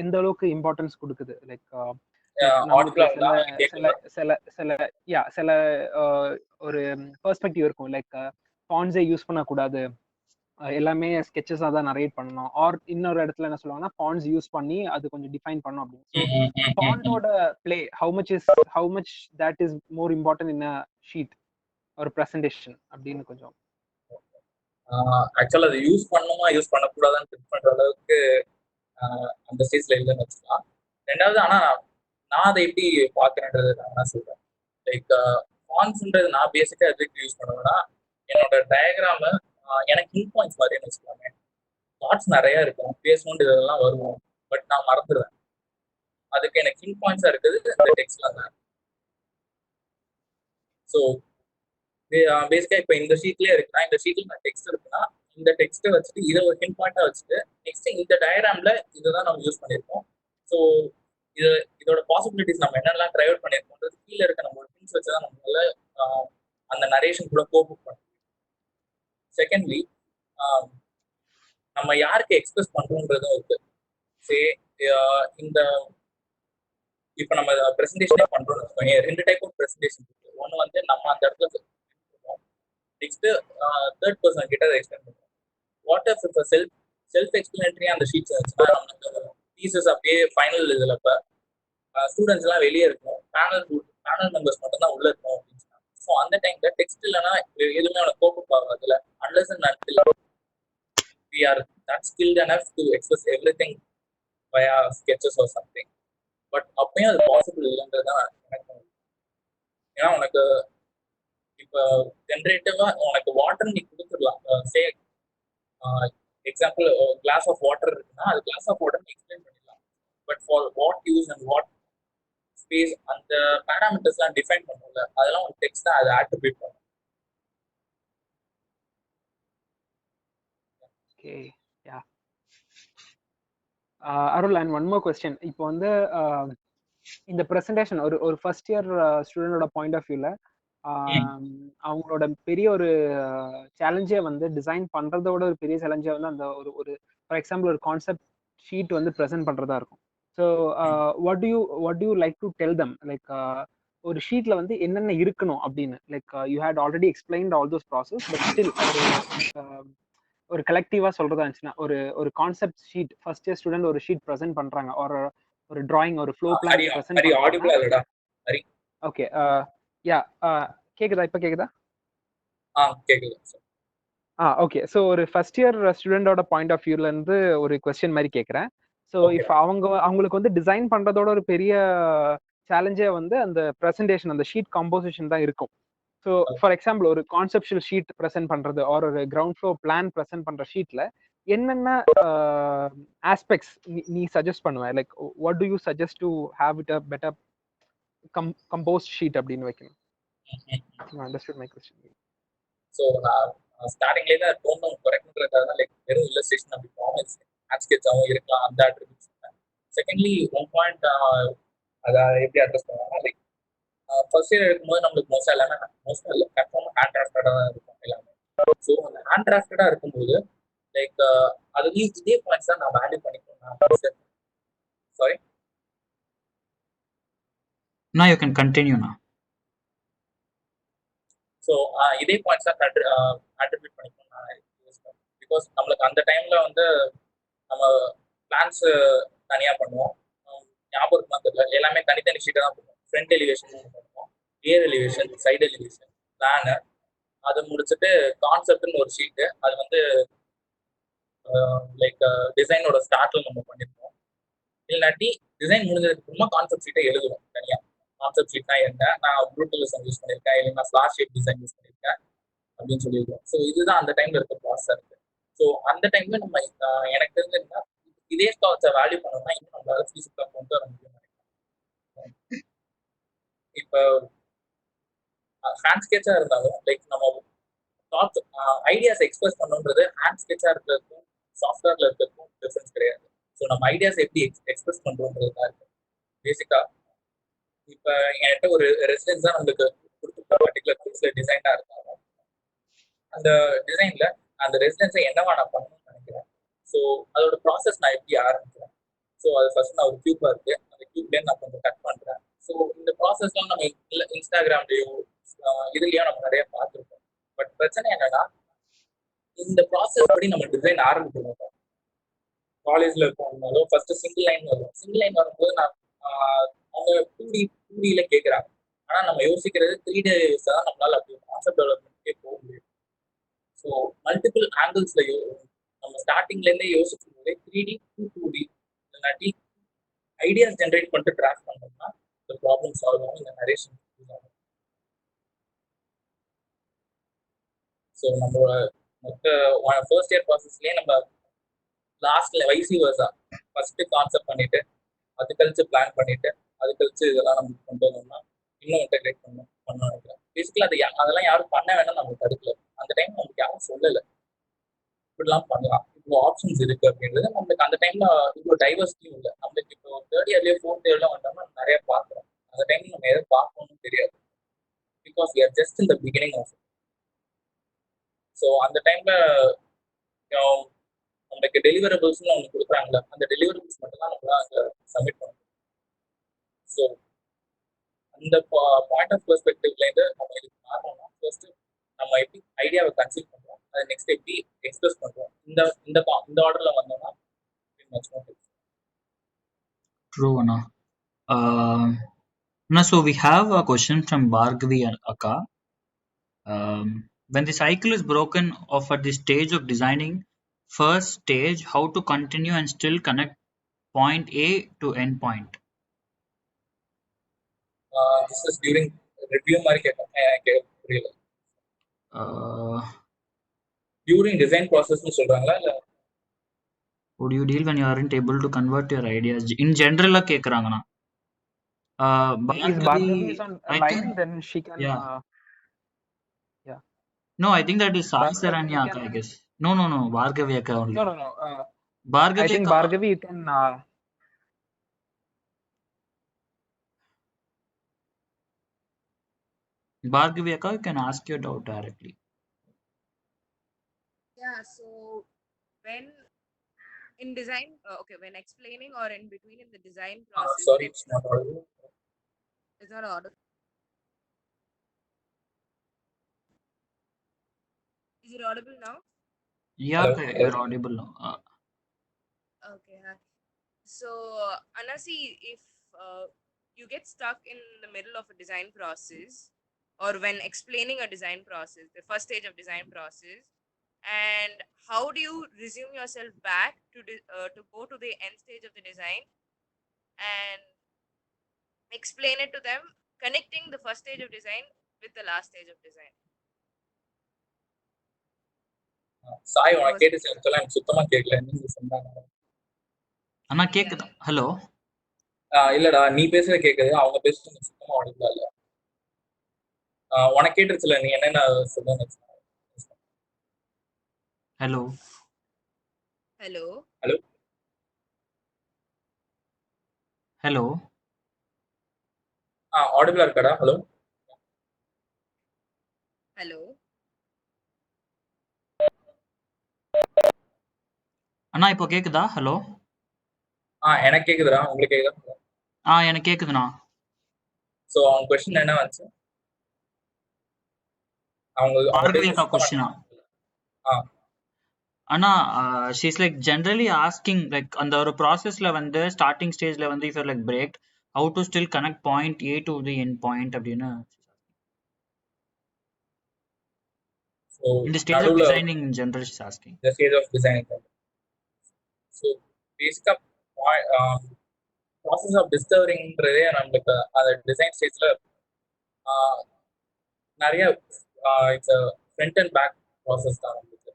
எந்த அளவுக்கு importance கொடுக்குது? Like சில ஒரு perspective இருக்கும், லைக் ஃபாண்ட்ஸே யூஸ் பண்ணக்கூடாது, எல்லாமே ஸ்கெச்சஸாக தான் நரேட் பண்ணணும். ஆர் இன்னொரு இடத்துல என்ன சொல்லுவாங்கன்னா, ஃபாண்ட்ஸ் யூஸ் பண்ணி அது கொஞ்சம் டிஃபைன் பண்ணணும் அப்படின்னு. ஃபாண்டோட play how much that is more important in a sheet ஒரு பிரசன்டேஷன் அப்படின்னு கொஞ்சம். ஆக்சுவலாக அதை யூஸ் பண்ணணுமா யூஸ் பண்ணக்கூடாதான்னு திங்க் பண்ணுற அளவுக்கு அந்த ஸ்டேஜில் இல்லைன்னு வச்சுக்கலாம். ரெண்டாவது, ஆனால் நான் அதை எப்படி பார்க்குறேன்றது நான் சொல்கிறேன். லைக் ஃபாண்ட்ஸ்ன்றது நான் பேசிக்காக எதுக்கு யூஸ் பண்ணுவேன்னா, என்னோட டயக்ராமு எனக்கு ஹில் பாயிண்ட்ஸ் மாதிரின்னு வச்சுக்கலாமே. தாட்ஸ் நிறையா இருக்கும், பேசணுன்ட்டு இதெல்லாம் வருவோம், பட் நான் மறந்துடுவேன். அதுக்கு எனக்கு ஹில் பாயிண்ட்ஸாக இருக்குது இந்த டெக்ஸ்ட்ல தான். ஸோ பேசிக்காக இப்போ இந்த ஷீட்லேயே இருக்குன்னா, இந்த ஷீட்டில் நான் டெக்ஸ்ட் இருக்குன்னா, இந்த டெக்ஸ்ட்டை வச்சுட்டு இதை ஒரு ஹில் பாயிண்டாக வச்சுட்டு நெக்ஸ்ட் இந்த டயக்ராமில் இதை தான் நம்ம யூஸ் பண்ணியிருக்கோம். ஸோ இதோட பாசிபிலிட்டிஸ் நம்ம என்னெல்லாம் ட்ரை அவுட் பண்ணியிருக்கோன்றது கீழே இருக்க நம்ம திங்ஸ் வச்சு தான் நம்மளால அந்த நரேஷன் கூட கோப் பண்ண முடியும். செகண்ட்லி, நம்ம யாருக்கு எக்ஸ்பிரஸ் பண்ணுறோன்றதும் இருக்கு. இந்த இப்போ நம்ம ப்ரெசன்டேஷனே பண்ணுறோம்னு வச்சுக்கோங்க, 2 டைப் ஆஃப் ப்ரெசன்டேஷன் இருக்கு. ஒன்று வந்து நம்ம அந்த இடத்துல நெக்ஸ்ட் தேர்ட் பர்சன் கிட்ட அதை எக்ஸ்பிளைன் பண்ணுறோம். வாட் இஃப் இப்போ செல்ஃப் எக்ஸ்பிளனேட்டரி அந்த ஷீட்ஸ் இருந்துச்சுன்னா, நமக்கு டீச்சர்ஸ் அப்படியே ஃபைனல் இதில் இப்போ ஸ்டூடெண்ட்ஸ் எல்லாம் வெளியே இருக்கும், பேனல் மெம்பர்ஸ் மட்டும் தான் உள்ள இருக்கும் அப்படின்னு சொன்னாங்க. ஸோ அந்த டைம்ல டெக்ஸ்ட் இல்லைன்னா எதுவுமே அவனை கோப் ஆகாதுல, unless and until we are that skilled enough to express everything via sketches or something. But அப்பயும் அது பாசிபிள் இல்லைன்றதுதான் எனக்கு. ஏன்னா உனக்கு இப்போ ஜென்ரேட்டிவா உனக்கு வாட்டர் நீ கொடுத்துடலாம். Say example glass of water இருக்குன்னா அது கிளாஸ் ஆஃப் வாட்டர் எக்ஸ்பிளைன் பண்ணிடலாம். But for what use and what space அந்த பேராமீட்டர்ஸ்லாம் டிஃபைன் பண்ணும்ல, அதெல்லாம் ஒரு டெக்ஸ்ட் தான் அதை ஆட்ரிபியூட் பண்ணும். Okay yeah Arul, and one more question. இப்போ வந்து இந்த ப்ரெசன்டேஷன் ஒரு ஃபர்ஸ்ட் இயர் ஸ்டூடெண்டோட பாயிண்ட் ஆஃப் வியூல அவங்களோட பெரிய ஒரு சேலஞ்சே வந்து டிசைன் பண்றதோட ஒரு பெரிய சேலஞ்சே வந்து அந்த ஒரு ஃபார் எக்ஸாம்பிள் ஒரு கான்செப்ட் ஷீட் வந்து ப்ரெசென்ட் பண்றதா இருக்கும். So what you like to tell them, like ஒரு ஷீட்ல வந்து என்னென்ன இருக்கணும் அப்படின்னு, like you had already explained all those process, but still ஒரு கலெக்டிவா சொல்றதா இருந்துச்சுன்னா ஒரு concept sheet first year student ஒரு ஷீட் ப்ரெசென்ட் பண்றாங்க, ஒரு டிராயிங் ஒரு ஃப்ளோ பிளான் ப்ரெசென்ட் பண்றாங்க. ஓகே யா கேக்குதா? இப்ப கேக்குதா? கேக்குது. ஓகே. ஸோ ஒரு ஃபர்ஸ்ட் இயர் ஸ்டூடெண்டோட பாயிண்ட் ஆஃப் வியூல இருந்து ஒரு கொஸ்டின் மாதிரி கேட்குறேன். ஸோ இஃப் அவங்களுக்கு வந்து டிசைன் பண்றதோட ஒரு பெரிய சேலஞ்சே வந்து அந்த ப்ரெசன்டேஷன், அந்த ஷீட் கம்போசிஷன் தான் இருக்கும். ஸோ ஃபார் எக்ஸாம்பிள் ஒரு கான்செப்ஷுவல் ஷீட் ப்ரெசென்ட் பண்றது ஒரு கிரவுண்ட் ஃப்ளோ பிளான் ப்ரெசென்ட் பண்ற ஷீட்ல என்னென்ன ஆஸ்பெக்ட்ஸ் நீ சஜஸ்ட் பண்ணுவேன்? Like what do you suggest to have it a better composed sheet அப்படின்னு வைக்கணும். Understood my question. ஸோ ஸ்டார்டிங்லேயே தான் டோன் குறைக்கணுன்றதுக்காக தான் லைக் வெறும் இல்லஸ்ட்ரேஷன் அப்படி ஃபார்மல்ஸ் ஆட்ஸ்கெட்சாகவும் இருக்கலாம் அந்த அட்ரிபியூட்ஸ். செகண்ட்லி ஒன் பாயிண்ட் அதை எப்படி அட்ரஸ் பண்ணுவாங்கன்னா, லைக் ஃபர்ஸ்ட் இயர் இருக்கும்போது நம்மளுக்கு மோஸ்ட்டாக இல்லை கன்ஃபார்மாக ஹேண்ட் டிராஃப்டடாக தான் இருக்கும் எல்லாமே. ஸோ அந்த ஹேண்ட் டிராஃப்டடாக இருக்கும்போது லைக் அதுலேயும் இதே பாயிண்ட்ஸ் தான் நான் வேல்யூ பண்ணிக்கணும். Sorry, Now you can continue now. So இதே பாயிண்ட்ஸ் தான் அட்ரிபியூட் பண்ணிக்கணும் நான் யூஸ் பண்ணுவேன். பிகாஸ் நம்மளுக்கு அந்த டைம்ல வந்து நம்ம பிளான்ஸ் தனியாக பண்ணுவோம். ஞாபகம் இருக்குமா தெரியல, எல்லாமே தனித்தனி ஷீட்டை தான் பண்ணுவோம். ஃப்ரண்ட் எலிவேஷன் பண்ணுவோம், rear elevation, side elevation, plan, அதை முடிச்சுட்டு கான்செப்ட்னு ஒரு ஷீட்டு, அது வந்து லைக் டிசைனோட ஸ்டார்ட்ல நம்ம பண்ணிருக்கோம். இல்லாட்டி டிசைன் முடிஞ்சதுக்கு அப்புறமா கான்செப்ட் ஷீட்டை எழுதுவோம் தனியாக. கான்செப்ட் ஷீட்னா என்ன, நான் ப்ரூட்டலிசம் யூஸ் பண்ணியிருக்கேன், இல்லைன்னா ஃபிளாஷ் ஷீட் டிசைன் யூஸ் பண்ணியிருக்கேன் அப்படின்னு சொல்லியிருக்கோம். ஸோ இதுதான் அந்த டைம்ல இருக்க ப்ராசஸ் இருக்கு. ஸோ அந்த டைம்ல நம்ம எனக்கு தெரிஞ்சிருந்தா இதே ஸ்டாக்ஸை வேல்யூ பண்ணோம்னா இன்னும் நம்மளால ஃபிசிக்கலாக கொண்டு வர முடியும் நினைக்கிறேன். இப்போ ஹேண்ட் ஸ்கெட்சா இருந்தாலும் லைக் நம்ம தாட் ஐடியாஸ் எக்ஸ்பிரஸ் பண்ணணுன்றது ஹேண்ட் ஸ்கெட்சா இருக்கிறதுக்கும் சாஃப்ட்வேர்ல இருக்கிறதுக்கும் டிஃபரன்ஸ் கிடையாது. ஸோ நம்ம ஐடியாஸ் எப்படி எக்ஸ்பிரஸ் பண்றோன்றது தான் இருக்கு பேசிக்கா. இப்போ என்கிட்ட ஒரு ரெசிடென்ஸ் தான் நம்மளுக்கு கொடுத்துருக்க பர்டிகுலர் கோர்ஸ்ல டிசைனா இருந்தாலும் அந்த டிசைன்ல அந்த ரெசிடென்ஸை என்னவா நான் பண்ணணும்னு நினைக்கிறேன். ஸோ அதோட ப்ராசஸ் நான் எப்படி ஆரம்பிக்கிறேன். ஸோ அது ஃபர்ஸ்ட் நான் ஒரு கியூபா இருக்கு, அந்த கியூப்லேயே நான் கொஞ்சம் கட் பண்றேன். ஸோ இந்த ப்ராசஸ்லாம் நம்ம இன்ஸ்டாகிராம்லயோ இதுலயோ நம்ம நிறைய பார்த்துருக்கோம். பட் பிரச்சனை என்னன்னா இந்த ப்ராசஸ் படி நம்ம டிசைன் ஆரம்பிக்கணும். காலேஜ்ல இருக்கோம்னாலும் ஃபர்ஸ்ட் சிங்கிள் லைன் வரும். சிங்கிள் லைன் வரும்போது நான் அவங்க 2Dல கேட்குறாங்க. ஆனா நம்ம யோசிக்கிறது 3D தான், நம்மளால அப்படி கான்செப்ட் டெவலப்மெண்ட்கே போக முடியும். ஸோ மல்டிபிள் ஆங்கிள்ஸ்ல நம்ம ஸ்டார்டிங்ல இருந்தே யோசிக்கும் போதே 3D to 2D இல்லாட்டி ஐடியாஸ் ஜென்ரேட் பண்ணிட்டு டிராஃப்ட் பண்ணோம்னா இந்த ப்ராப்ளம் சால்வ் ஆகும், இந்த நரேஷன் யூஸ் ஆகும். ஸோ நம்மளோட மொத்த ஃபர்ஸ்ட் இயர் ப்ராசஸ்லேயே நம்ம லாஸ்ட்ல வைசி வர்ஸா ஃபர்ஸ்ட் கான்செப்ட் பண்ணிட்டு அது கழிச்சு பிளான் பண்ணிட்டு அது கழிச்சு இதெல்லாம் நம்ம கொண்டு வந்தோம்னா இன்னும் இன்டெகிரேட் பண்ண நினைக்கிறேன். பேசிக்கலி அதெல்லாம் யாரும் பண்ண வேணாம் நம்ம தடுக்கல. அந்த டைம் நமக்கு யாரும் சொல்லலை இப்படிலாம் பண்ணலாம், இவ்வளோ ஆப்ஷன்ஸ் இருக்கு அப்படின்றது. நம்மளுக்கு அந்த டைம்ல இவ்வளோ டைவர்சிட்டியும் இல்லை. நம்மளுக்கு இப்போ தேர்ட் இயர்லேயே ஃபோர்த் இயர்லாம் வந்தோம்னா நிறைய பார்க்குறோம். அந்த டைம்ல நம்ம எதை பார்க்கணும்னு தெரியாது. Because we are just in the beginning of it. So அந்த டைம்ல நம்மளுக்கு டெலிவரபிள்ஸ்னு ஒன்று கொடுக்குறாங்களா, அந்த டெலிவரபிள்ஸ் மட்டும் தான் நம்மளால அங்கே சப்மிட் பண்ணணும். ஸோ அந்த பாயிண்ட் ஆஃப் பெர்ஸ்பெக்டிவ்லேருந்து நம்ம இதுக்கு மாறணும்னா ஃபர்ஸ்ட் நம்ம எப்படி ஐடியாவை கன்சீவ் பண்ணுறோம், அதை நெக்ஸ்ட் எப்படி எக்ஸ்பிரஸ் பண்ணுறோம், இந்த ஆர்டர்ல வந்தோம்னா much more helpful. True, Anna. Now, so we have a question from Bhargavi Akka. When the cycle is broken off at the stage of designing, first stage, how to continue and still connect point A to end point? This is during review மாதிரி கேட்க புரியல. during design process னு சொல்றாங்களா இல்ல would you deal when you aren't able to convert your ideas in general கேக்குறாங்கண்ணா Is Bhargavi, Bhargavi is on I think, line, then she can. yeah. Yeah. No, I think that is Sai Bhargavi, Saranya you Akka, can. I guess. No, Bhargavi Akka only. No. I Bhargavi think Akka, Bhargavi, you can. Bhargavi Akka, you can ask your doubt directly. Yeah, so when in design, okay, when explaining or in between in the design process, sorry when it's not audible. is not audible. Is it audible now? Yeah, Hello, okay, hello. you're audible now. Okay. So, Anasi, if you get stuck in the middle of a design process or when explaining a design process, the first stage of design process, and how do you resume yourself back to go to the end stage of the design and explain it to them, connecting the first stage of design with the last stage of design? Sai உனக்கு Was கேட்டுச்சு ஆக்சுவலா எனக்கு சுத்தமா கேட்கல நீங்க சொன்னாங்க அண்ணா கேக்குதா? Hello இல்லடா நீ பேசுறது கேக்குது அவங்க பேசுறது எனக்கு சுத்தமா audible இல்ல உனக்கு கேட்டுருச்சுல நீ என்னென்ன சொல்லுங்க ஹலோ hello, ஹலோ ஹலோ ஆடிபிளா இருக்காடா ஹலோ hello. அண்ணா இப்போ கேக்குதா? ஹலோ எனக்கு கேக்குதுடா உங்களுக்கு கேக்குதா எனக்கு கேக்குதுண்ணா. சோ அவங்க கொஸ்டின் என்ன வந்துச்சு அவங்க Bhargavi பேசுறது Akka சுத்தமா question. ஆ அண்ணா she's like generally asking like அந்த ஒரு ப்ராசஸ்ல வந்து ஸ்டார்டிங் ஸ்டேஜ்ல வந்து if you're like break how to still connect point A to the end point அப்படின்னு so in the stage of நடுவில் designing in general she's asking. the stage of designing. So பேசிக்காக process of டிஸ்கவரிங்கிறதே நம்மளுக்கு அந்த design ஸ்டேஜில் நிறைய it's front and back process தான் நம்மளுக்கு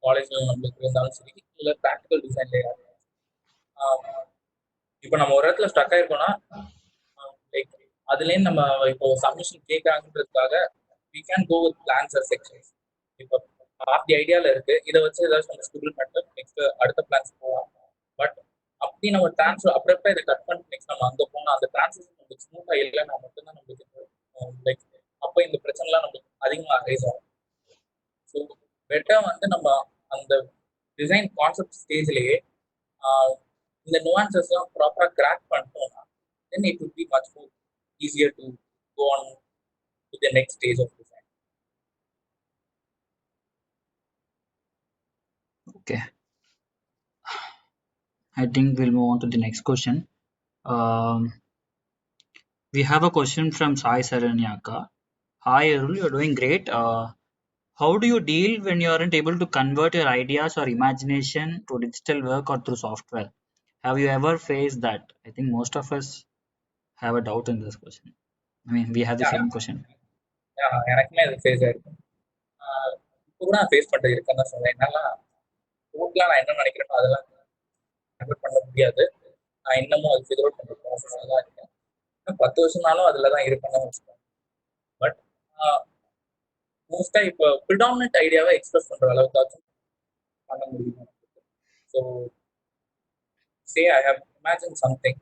காலேஜில் நம்மளுக்கு இருந்தாலும் சரி இல்லை ப்ராக்டிக்கல் டிசைன்லேயே இப்போ நம்ம ஒரு இடத்துல ஸ்டக் ஆயிருக்கோம்னா லைக் அதுலேருந்து நம்ம இப்போ சப்மிஷன் கேட்குறாங்கன்றதுக்காக we can go with plans or sections இப்போ ஆஃப் தி ஐடியாவில் இருக்கு இதை வச்சு ஏதாச்சும் நம்ம ஸ்கூல் பண்ணிட்டு நெக்ஸ்ட் அடுத்த பிளான்ஸ் போகலாம் பட் அப்படி நம்ம டிரான்ஸ்ஃபர் அப்பப்போ இதை கட் பண்ணிட்டு நெக்ஸ்ட் நம்ம அங்கே போனால் அந்த டிரான்ஸ்லேஷன் நம்மளுக்கு ஸ்மூத்தாக இல்லைன்னா மட்டும்தான் நம்மளுக்கு லைக் அப்போ இந்த பிரச்சனைலாம் நம்மளுக்கு அதிகமாக அரைஸ் ஆகும் ஸோ பெட்டர் வந்து நம்ம அந்த டிசைன் கான்செப்ட் ஸ்டேஜ்லேயே இந்த நுவான்சஸ்லாம் ப்ராப்பராக கிராக் பண்ணிட்டோம்னா then it will be much more easier to go on to the next stage of design. Okay, I think we'll move on to the next question. We have a question from Sai Saranya Akka. Hi Arul, you're doing great. How do you deal when you aren't able to convert your ideas or imagination to digital work or through software? Have you ever faced that? I think most of us have a doubt in this question. I mean, we have the same question. எனக்குமே அது face ஆயிருக்கு இப்போ கூட நான் face பண்ணிட்டு இருக்கேன்னு தான் சொல்றேன் என்னால டோட்டலாக நான் என்ன நினைக்கிறேனோ அதெல்லாம் கன்வெர்ட் பண்ண முடியாது நான் இன்னமும் அது ஃபிகர் அவுட் பண்ணுற ப்ராசஸில் தான் இருக்கேன் இன்னும் 10 வருஷம்னாலும் அதில் தான் இருப்பேன்னு வச்சுக்கோங்க பட் மோஸ்ட்டாக இப்போ ப்ரிடாமினன்ட் ஐடியாவை எக்ஸ்பிரஸ் பண்ணுற அளவுக்காச்சும் பண்ண முடியும் so say I have imagine something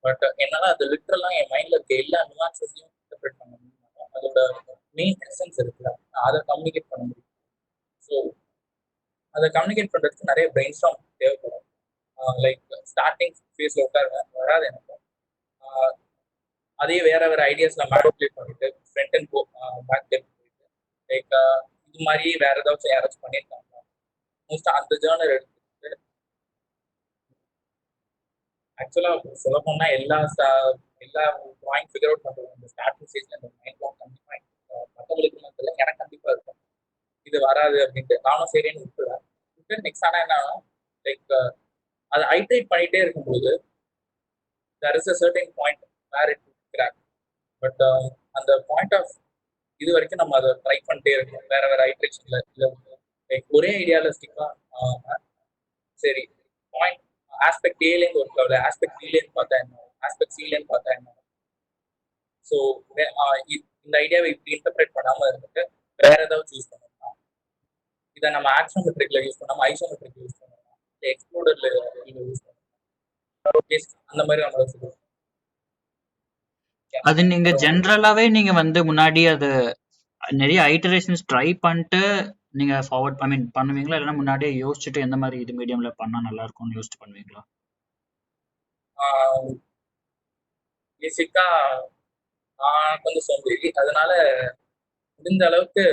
but என்னால் அது லிட்ரலாக என் மைண்டில் இருக்க எல்லா நுவான்சஸையும் இன்டர்பிரேட் பண்ண முடியும் அதோட மெயின் எசன்ஸ் இருக்குல்ல அதை கம்யூனிகேட் பண்ண முடியும் ஸோ அதை கம்யூனிகேட் பண்ணுறதுக்கு நிறைய பிரெயின் ஸ்டார்ம் தேவைப்படும் லைக் ஸ்டார்டிங் ஃபேஸில் உட்காருவேன் வராது எனக்கு அதே வேற வேற ஐடியாஸ்ல மேனிபுலேட் பண்ணிட்டு ஃப்ரண்ட் அண்ட் பேக் போயிட்டு லைக் இது மாதிரி வேற ஏதாச்சும் யாராச்சும் பண்ணியிருக்காங்க மோஸ்ட்டாக அந்த ஜேர்னர் எடுத்துட்டு ஆக்சுவலாக சொல்ல போனால் எல்லா ட்ராயிங் ஃபிகர் அவுட் பண்ணுறது இந்த ஸ்டார்டிங் ஸ்டேஜ்ல இந்த மைண்ட் பிளாக் கண்டிப்பாக மற்றவங்களுக்கு தெரியல எனக்கு கண்டிப்பாக இருக்கும் இது வராது அப்படின்ட்டு நானும் சரின்னு விட்டுருவேன் விட்டு நெக்ஸ்ட் ஆனால் என்ன லைக் அதை ஐட்ரேட் பண்ணிகிட்டே இருக்கும்போது there is a certain point where it will crack but அந்த பாயிண்ட் ஆஃப் இது வரைக்கும் நம்ம அதை ட்ரை பண்ணிட்டே இருக்கோம் வேற வேற ஐட்ரேஷன்ல இல்லை லைக் ஒரே ஐடியால ஸ்டிக் ஆகாம சரி பாயிண்ட் ஆஸ்பெக்ட் ஏலேருந்து ஒர்க் ஆகல, ஆஸ்பெக்ட் பிலேருந்து பார்த்தா என்ன, ஆஸ்பெக்ட் சிலேருந்து பார்த்தா என்ன. ஸோ இந்த ஐடியாவை இப்படி இன்டர்பிரேட் பண்ணாம இருந்துட்டு வேற ஏதாவது சூஸ் பண்ணலாம். இதை நம்ம ஆக்சோமெட்ரிக்ல யூஸ் பண்ணாம ஐசோமெட்ரிக்ல யூஸ் பண்ணலாம், இல்லை எக்ஸ்ப்ளோடர்ல யூஸ் பண்ணலாம். அந்த மாதிரி நம்ம சொல்லுவோம். அது நீங்க ஜென்ரலாவே நீங்க வந்து முன்னாடி அது நிறைய ஐட்டரேஷன்ஸ் ட்ரை பண்ணிட்டு நீங்க ஃபார்வர்ட் பண்ணுவீங்களா, இல்லைன்னா முன்னாடியே யோசிச்சுட்டு எந்த மாதிரி இது மீடியம்ல பண்ணா நல்லா இருக்கும்னு யோசிச்சு பண்ணுவீங்களா? பேசிக்கா நான் கொஞ்சம் சோம்பேறி, அதனால முடிஞ்ச அளவுக்கு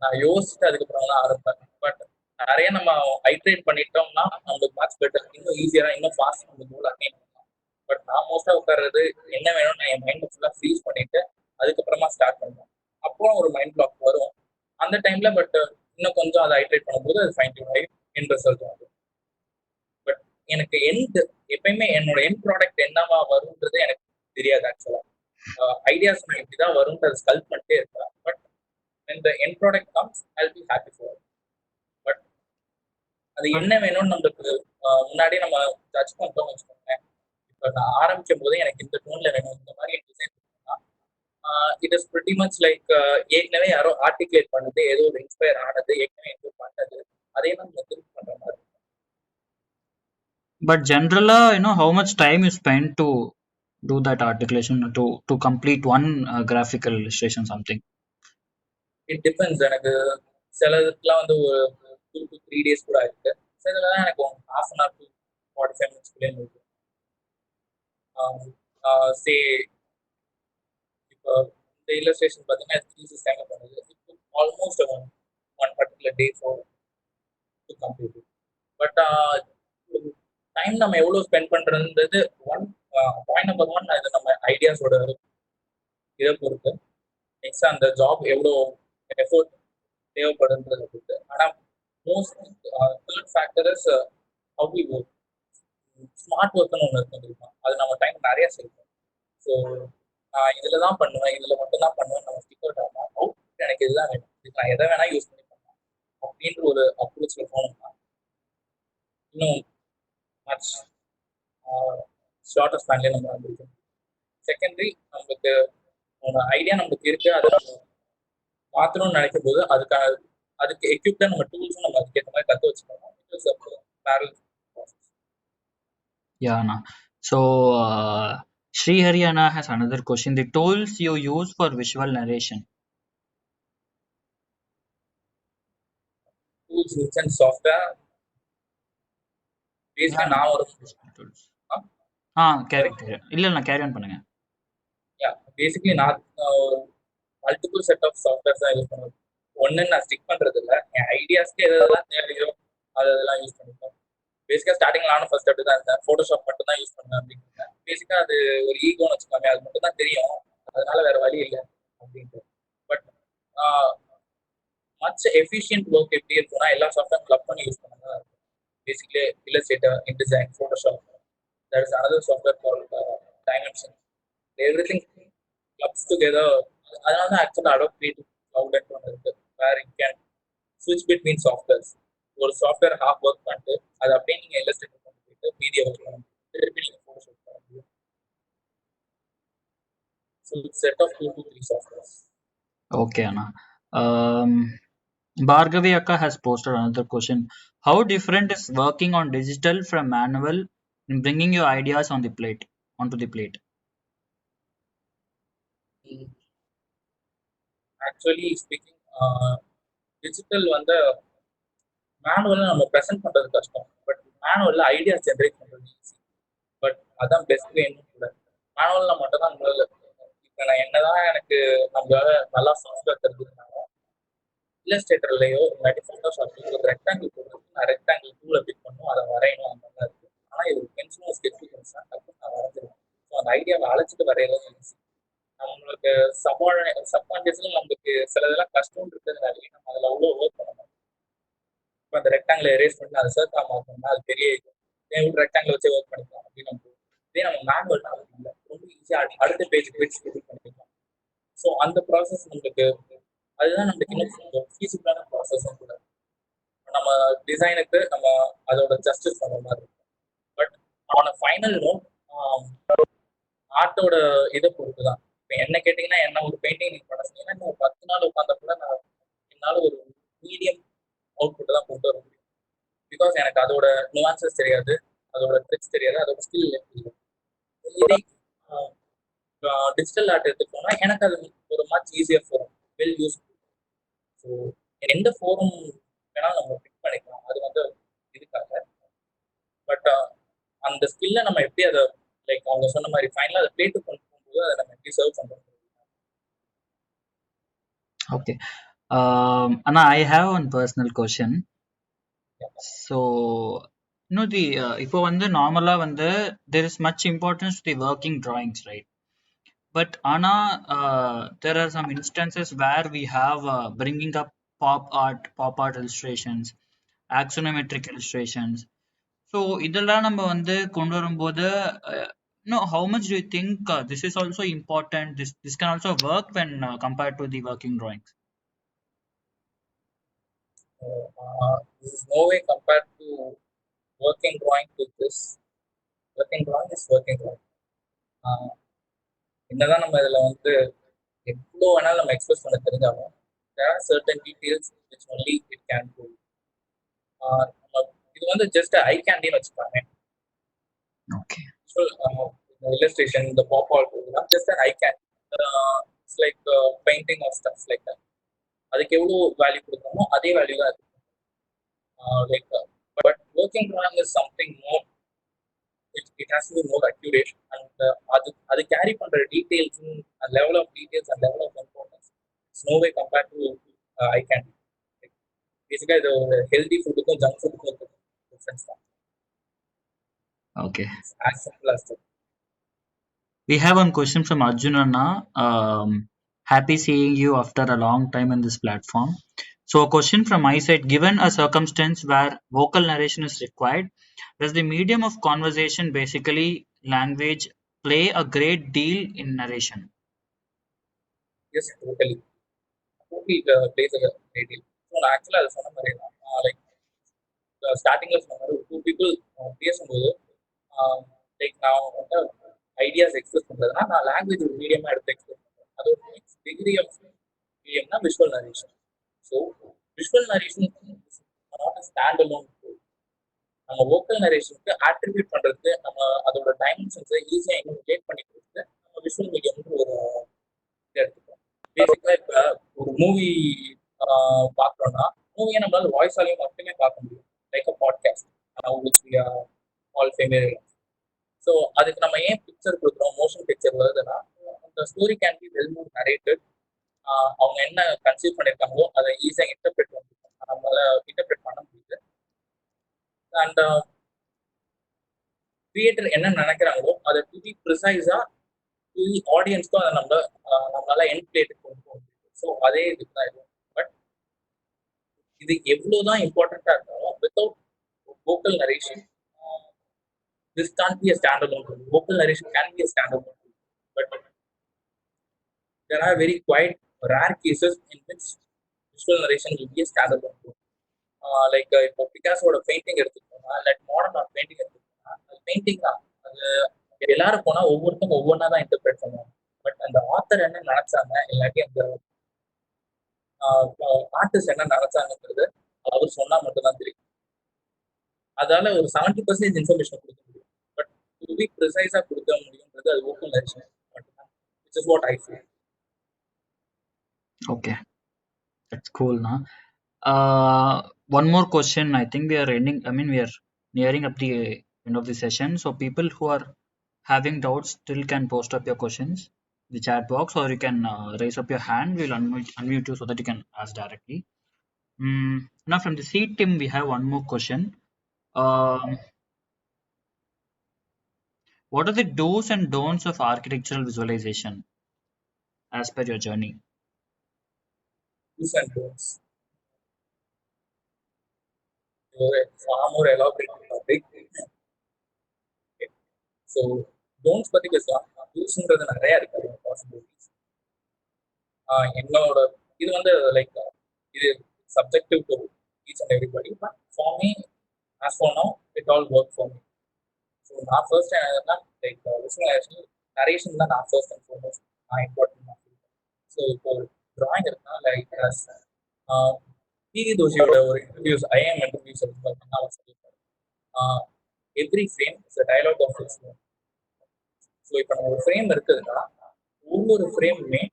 நான் யோசிச்சுட்டு அதுக்கப்புறம் தான் ஆரம்பிப்பேன். பட் நிறைய நம்ம ஐட்ரேட் பண்ணிட்டோம்னா நம்மளுக்கு மார்க்ஸ் பெட்டர், இன்னும் ஈஸியா இன்னும் ஃபாஸ்ட் நம்ம கோல் அட்டைன் பண்ணலாம். பட் நான் மோஸ்டா உட்கார்றது என்ன வேணும்னு நான் என் மைண்ட் ஃபுல்லா ஃப்ரீஸ் பண்ணிட்டு அதுக்கப்புறமா ஸ்டார்ட் பண்ணுவேன். அப்போ ஒரு மைண்ட் பிளாக் வரும் அந்த டைம்ல. பட் இன்னும் கொஞ்சம் அதை ஐட்ரேட் பண்ணும்போது அது ஃபைன் டியூன் ஆகி என் ரிசல்ட் வரும். பட் எனக்கு எப்பயுமே என்னோட எண்ட் ப்ராடக்ட் என்னவா வரும்ன்றது எனக்கு தெரியாது. ஆக்சுவலா ஐடியாஸ் நான் இப்படிதான் வரும்னு அதை ஸ்கல்ப் பண்ணிட்டே இருப்பேன். But when the end product comes, I'll be happy for it. But அது என்ன வேணும்னு நம்மளுக்கு முன்னாடியே நம்ம ஜட்ஜ் பண்ணிட்டோம் வச்சுக்கோங்க. இப்போ நான் ஆரம்பிக்கும் போதே எனக்கு இந்த டோன்ல வேணும், இந்த மாதிரி design it is pretty much like ஏற்கனவே யாரோ ஆர்டிகுலேட் பண்ணது, ஏதோ ஒரு இன்ஸ்பயர் ஆனது, ஏற்கனவே ஏதோ பண்ணது, அதே நம்ம திருப்பி பண்ற மாதிரி. But generally, how much time you spend to do that articulation to complete one graphical illustration something? It depends. எனக்கு சிலதுக்குலாம் வந்து ஒரு 2 to 3 days கூட ஆயிருக்கு. சிலதுலாம் எனக்கு half an hour to 45 minutes குள்ளே முடியும். சே இப்போ இந்த இல்லஸ்ட்ரேஷன் பார்த்தீங்கன்னா தீசிஸ் டைம் பண்ணுது. இப்போ almost one particular day for to complete. But time நம்ம எவ்வளோ ஸ்பெண்ட் பண்ணுறதுன்றது பாயிண்ட் நம்பர் 1. அது நம்ம ஐடியாஸோட இதை பொறுத்து. நெக்ஸ்ட் அந்த ஜாப் எவ்வளோ எஃபோர்ட் தேவைப்படுன்றதை பொறுத்து. ஆனால் most third factor is how we work. Smart ஒர்க்னு ஒன்று இருக்கு தெரியுமா, அது நம்ம டைம் நிறைய செய்வோம். ஸோ இதில் தான் பண்ணுவேன், இதில் மட்டும்தான் பண்ணுவேன் நம்ம ஸ்டிக் அவுட் ஆகலாம். அவுட் எனக்கு இதுதான் வேணும், இதுக்கு நான் எதை வேணால் யூஸ் பண்ணி பண்ணலாம் அப்படின்ற ஒரு அப்ரோச்சில் போனோம்னா இன்னும் மச் ஷார்ட்டஸ்ட் ஸ்பேன்லேயே நம்ம வந்துருக்கோம். செகண்டரி, நம்மளுக்கு ஐடியா நம்மளுக்கு இருக்கு, அதை நம்ம மாற்றணும்னு நினைக்கும் போது அதுக்கு எக்யூப்டாக நம்ம டூல்ஸும் நம்ம அதுக்கேற்ற மாதிரி கற்று வச்சுக்கணும். Yeah, Anna. So, Sri Haryana has another question. The tools you use for visual narration. Tools, use and software. Basically, நான் ஒரு கேரி ஆன் பண்ணுங்க. பேசிக்கலி நான் மல்டிபிள் செட் ஆஃப் சாஃப்ட்வேர்ஸ் தான் யூஸ் பண்ணுவேன். ஒன்று நான் ஸ்டிக் பண்ணுறது இல்லை, என் ஐடியாஸ்க்கு எதெல்லாம் தேவையோ அதெல்லாம் யூஸ் பண்ணிப்பேன். பேசிக்காக ஸ்டார்டிங் நானும் ஃபர்ஸ்ட் அப்படி தான் இருந்தேன், ஃபோட்டோஷாப் மட்டும் தான் யூஸ் பண்ணுவேன் அப்படின்னு. பேசிக்காக அது ஒரு ஈகோன்னு வச்சுக்கோங்க, அது மட்டும் தான் தெரியும், அதனால வேற வழி இல்லை அப்படின்ட்டு. பட் மச் எஃபிஷியன்ட் ஒர்க் எப்படி இருக்குன்னா எல்லா சாஃப்ட்வேர் கிளப் பண்ணி யூஸ் பண்ண தான் இருக்கும். Basically illustrator, InDesign, Photoshop, there is another software called Dimension. Everything clubs together. அதனால தான் ஆக்சுவலாக Adobe Creative Cloud ஒன்று இருக்கு, வேர் யூ கேன் ஸ்விட்ச் பிட்வீன் சாஃப்ட்வேர்ஸ். ஒரு சாஃப்ட்வேர் ஹாஃப் ஒர்க் பண்ணிட்டு அதை அப்படியே நீங்கள் இல்லஸ்ட்ரேட்டர் கொண்டு போயிட்டு மீடியா ஒர்க் பண்ண முடியும், திருப்பி நீங்கள் ஃபோட்டோஷாப் பண்ண முடியும். So set of 2 to 3 softwares. Okay, Anna. Bhargavi Akka has posted another question. How different is working on digital from manual in bringing your ideas onto the plate? Actually speaking, digital வந்து மேனுவலில் நம்ம present பண்ணுறது கஷ்டம், but மேனுவலில் ideas generate பண்ணுறது easy. But அதான் best வேணும் கூட. மேனுவலில் மட்டும் தான் நம்மளால, இப்போ நான் என்னதான் எனக்கு நம்மளால நல்லா சாஃப்ட்வேர் தெரிஞ்சுருந்தாலும் இல்லஸ்ட்ரேட்டர்லையோ இல்லாட்டி ஃபோட்டோஷாப்லையோ ஒரு ரெக்டாங்கிள் போடுறதுக்கு நான் ரெக்டாங்கிள் டூலை பிக் பண்ணும், அதை வரையணும், அந்த மாதிரி இருக்குது. ஆனால் இது பென்சிலும் ஸ்கெட்ச் பென்சில் டக்குன்னு நான் வரைஞ்சிருவேன். ஸோ அந்த ஐடியாவை அழைச்சிட்டு வரையிறது ஈஸி. நம்மளுக்கு சப்கான்ஷியஸ்ல நம்மளுக்கு சில இதெல்லாம் கஷ்டம் இருக்கிறதுனாலே நம்ம அதில் அவ்வளோ ஒர்க் பண்ண மாட்டோம். இப்போ அந்த ரெக்டாங்கிள் எரேஸ் பண்ணி அதை சர்க்கா மாற்றோம்னா அது பெரிய இது, ரெக்டாங்கிள் வச்சே ஒர்க் பண்ணிக்கலாம் அப்படின்னு நம்ம. இதே நம்ம மேனுவல்னா இல்லை, ரொம்ப ஈஸியாக அடுத்த பேஜுக்கு வச்சு எடிட் பண்ணிக்கலாம். ஸோ அந்த ப்ராசஸ் நம்மளுக்கு அதுதான் நம்மளுக்கு இன்னும் ஃபீஸிபிளான ப்ராசஸும் கூட. நம்ம டிசைனுக்கு நம்ம அதோட ஜஸ்டிஸ் பண்ண மாதிரி இருக்கும். பட் ஆன் ஃபைனல் நோட் ஆர்ட்டோட இதை பொறுத்து தான். இப்போ என்ன கேட்டிங்கன்னா, என்ன ஒரு பெயிண்டிங் நீங்கள் பண்ண சொன்னீங்கன்னா, இன்னும் ஒரு 10 நாள் உட்காந்தா கூட நான் என்னால் ஒரு மீடியம் அவுட்புட் தான் கொண்டு வர முடியும். பிகாஸ் எனக்கு அதோட நுவான்சஸ் தெரியாது, அதோட ட்ரிக்ஸ் தெரியாது, அதோட ஸ்கில் தெரியாது. இதே டிஜிட்டல் ஆர்ட் எடுத்துட்டோம்னா எனக்கு அது ஒரு much easier forum, well use. So எந்த ஃபோரம் வேணாலும் நம்ம பிக் பண்ணிக்கலாம், அது வந்து இதுக்காக. பட் அந்த ஸ்கில்லை நம்ம எப்படி அதை லைக் அவங்க சொன்ன மாதிரி ஃபைனலாக அதை பிளே டு கொண்டு போகும்போது அதை நம்ம எப்படி சர்வ் பண்ணுறோம். Okay. Anna, I have one personal question. So, the இப்போ வந்து நார்மலா வந்து there is much importance to the working drawings, right? But Anna, there are some instances where we have bringing up pop art illustrations, axonometric illustrations. So இதெல்லாம் நம்ம வந்து கொண்டு வரும்போது how much do you think this is also important? This can also work when compared to the working drawings. This is no way compared to working drawing to this. Working drawing is working drawing. என்னதான் நம்ம இதில் வந்து எவ்வளோ வேணாலும் நம்ம express பண்ண தெரிஞ்சாலும் there are certain details which only it can do. இது வந்து ஜஸ்ட் ஐ கேண்டின்னு வச்சுப்பாங்க. Okay. So illustration, the pop art program, just an eye candy. It's like painting or stuff like that. அதுக்கு எவ்வளோ வேல்யூ கொடுக்கணுமோ அதே value தான் இருக்கும். Like but working drawing is something more. It has to be more accurate, and அது carry பண்ற details and level of details and level of importance it's no way compared to eye candy. Basically இது healthy ஃபுட்டுக்கும் junk ஃபுட்டுக்கும் difference தான். Okay. It's as simple as that. We have one question from Arjun Anna. Happy seeing you after a long time in this platform. So a question from my side, given a circumstance where vocal narration is required, does the medium of conversation, basically language, play a great deal in narration? Yes, totally. Totally plays a great deal. So நான் ஆக்சுவலாக அதை சொன்ன மாதிரி தான், like ஸ்டார்டிங்கில் சொன்ன மாதிரி ஒரு 2 people பேசும்போது லைக் நான் வந்து ஐடியாஸ் எக்ஸ்பிரஸ் பண்ணுறதுனா நான் லாங்குவேஜ் ஒரு மீடியமாக எடுத்து எக்ஸ்பிரஸ் பண்ணுறேன். அது ஒரு நெக்ஸ்ட் டிகிரி ஆஃப் மீடியம்னா visual narration. So visual narration not a stand alone. நம்ம வோக்கல் நரேஷனுக்கு ஆட்ரிபியூட் பண்ணுறதுக்கு நம்ம அதோட டைமென்ஷன்ஸை ஈஸியாக இன்னும் ரிலேட் பண்ணி கொடுத்து நம்ம விஷுவல் மீடியம்னு ஒரு இதை எடுத்துக்கிறோம். பேசிக்காக இப்போ ஒரு மூவி பார்க்குறோன்னா மூவியை நம்மளால வாய்ஸாலையும் மட்டுமே பார்க்க முடியும், like a podcast which we are all familiar. So அதுக்கு நம்ம ஏன் பிக்சர் கொடுக்குறோம், மோஷன் பிக்சர் வருதுன்னா அந்த story can be well more narrated. அவங்க என்ன கன்சீவ் பண்ணியிருக்காங்களோ அதை ஈஸியாக இன்டர்பிரேட் பண்ண முடியும், நம்மளால இன்டர்பிரேட் பண்ண முடியுது. அண்ட் கிரியேட்டர் என்ன நினைக்கிறாங்களோ அதை டு பி ப்ரிசைஸாக டு தி ஆடியன்ஸ்க்கும் அதை நம்மளால எண்ட் பிளேட்டுக்கு கொண்டு போக முடியும். ஸோ அதே இதுக்கு தான் இருக்கும். பட் இது எவ்வளோதான் இம்பார்ட்டண்ட்டாக இருந்தாலும் without vocal narration this can't be a standalone tool. Vocal narration can be a standalone tool, but there are very quite rare cases in which visual narration will be a standalone tool. Like இப்போ பிகாஸோட painting எடுத்துக்கிட்டோம்னா, like modern art painting எடுத்துக்கிட்டோம்னா, அது painting தான், அது எல்லாரும் போனால் ஒவ்வொருத்தரும் ஒவ்வொன்றா தான் இன்டர்பிரேட் பண்ணுவாங்க. பட் அந்த ஆத்தர் என்ன நினைச்சாங்க, இல்லாட்டி அந்த ஆர்டிஸ்ட் என்ன நினைச்சாங்கிறது அவர் சொன்னால் மட்டும்தான் தெரியும். அதால ஒரு 70% இன்ஃபர்மேஷன் கொடுக்க முடியும், பட் டு பி ப்ரிசைஸாக கொடுக்க முடியுன்றது அது வோக்கல் நரேஷன் மட்டும்தான், which is what I feel. Okay, that's cool. Now, one more question. I think we are ending. I mean, we are nearing up the end of the session. So people who are having doubts still can post up your questions in the chat box, or you can raise up your hand. We'll unmute you so that you can ask directly. Now from the C team, we have one more question. What are the do's and don'ts of architectural visualization as per your journey? Do's and don'ts. Far more elaborate topic. So tones பற்றி பேசலாம். டூஸ்ன்றது நிறையா இருக்குது possibilities. என்னோட இது வந்து like இது subjective to each and everybody. But as for now, it all worked for me. So நான் first என்னன்னா லைக் நரேஷன் தான் நான் ஃபர்ஸ்ட் அண்ட் ஃபார்மோஸ்ட் நான் இம்பார்ட்டன்ட். ஸோ இப்போ ஒரு டிராயிங் இருக்குன்னா லைக் பிவி தோஷியோட ஒரு இன்டர்வியூஸ் ஐஎம் இன்டர்வியூஸ் எடுத்து பார்த்தீங்கன்னா அவர் சொல்லியிருக்காரு every frame is a dialogue of its own. So இப்போ நம்ம ஒரு ஃப்ரேம் இருக்குதுன்னா ஒவ்வொரு ஃப்ரேமுமே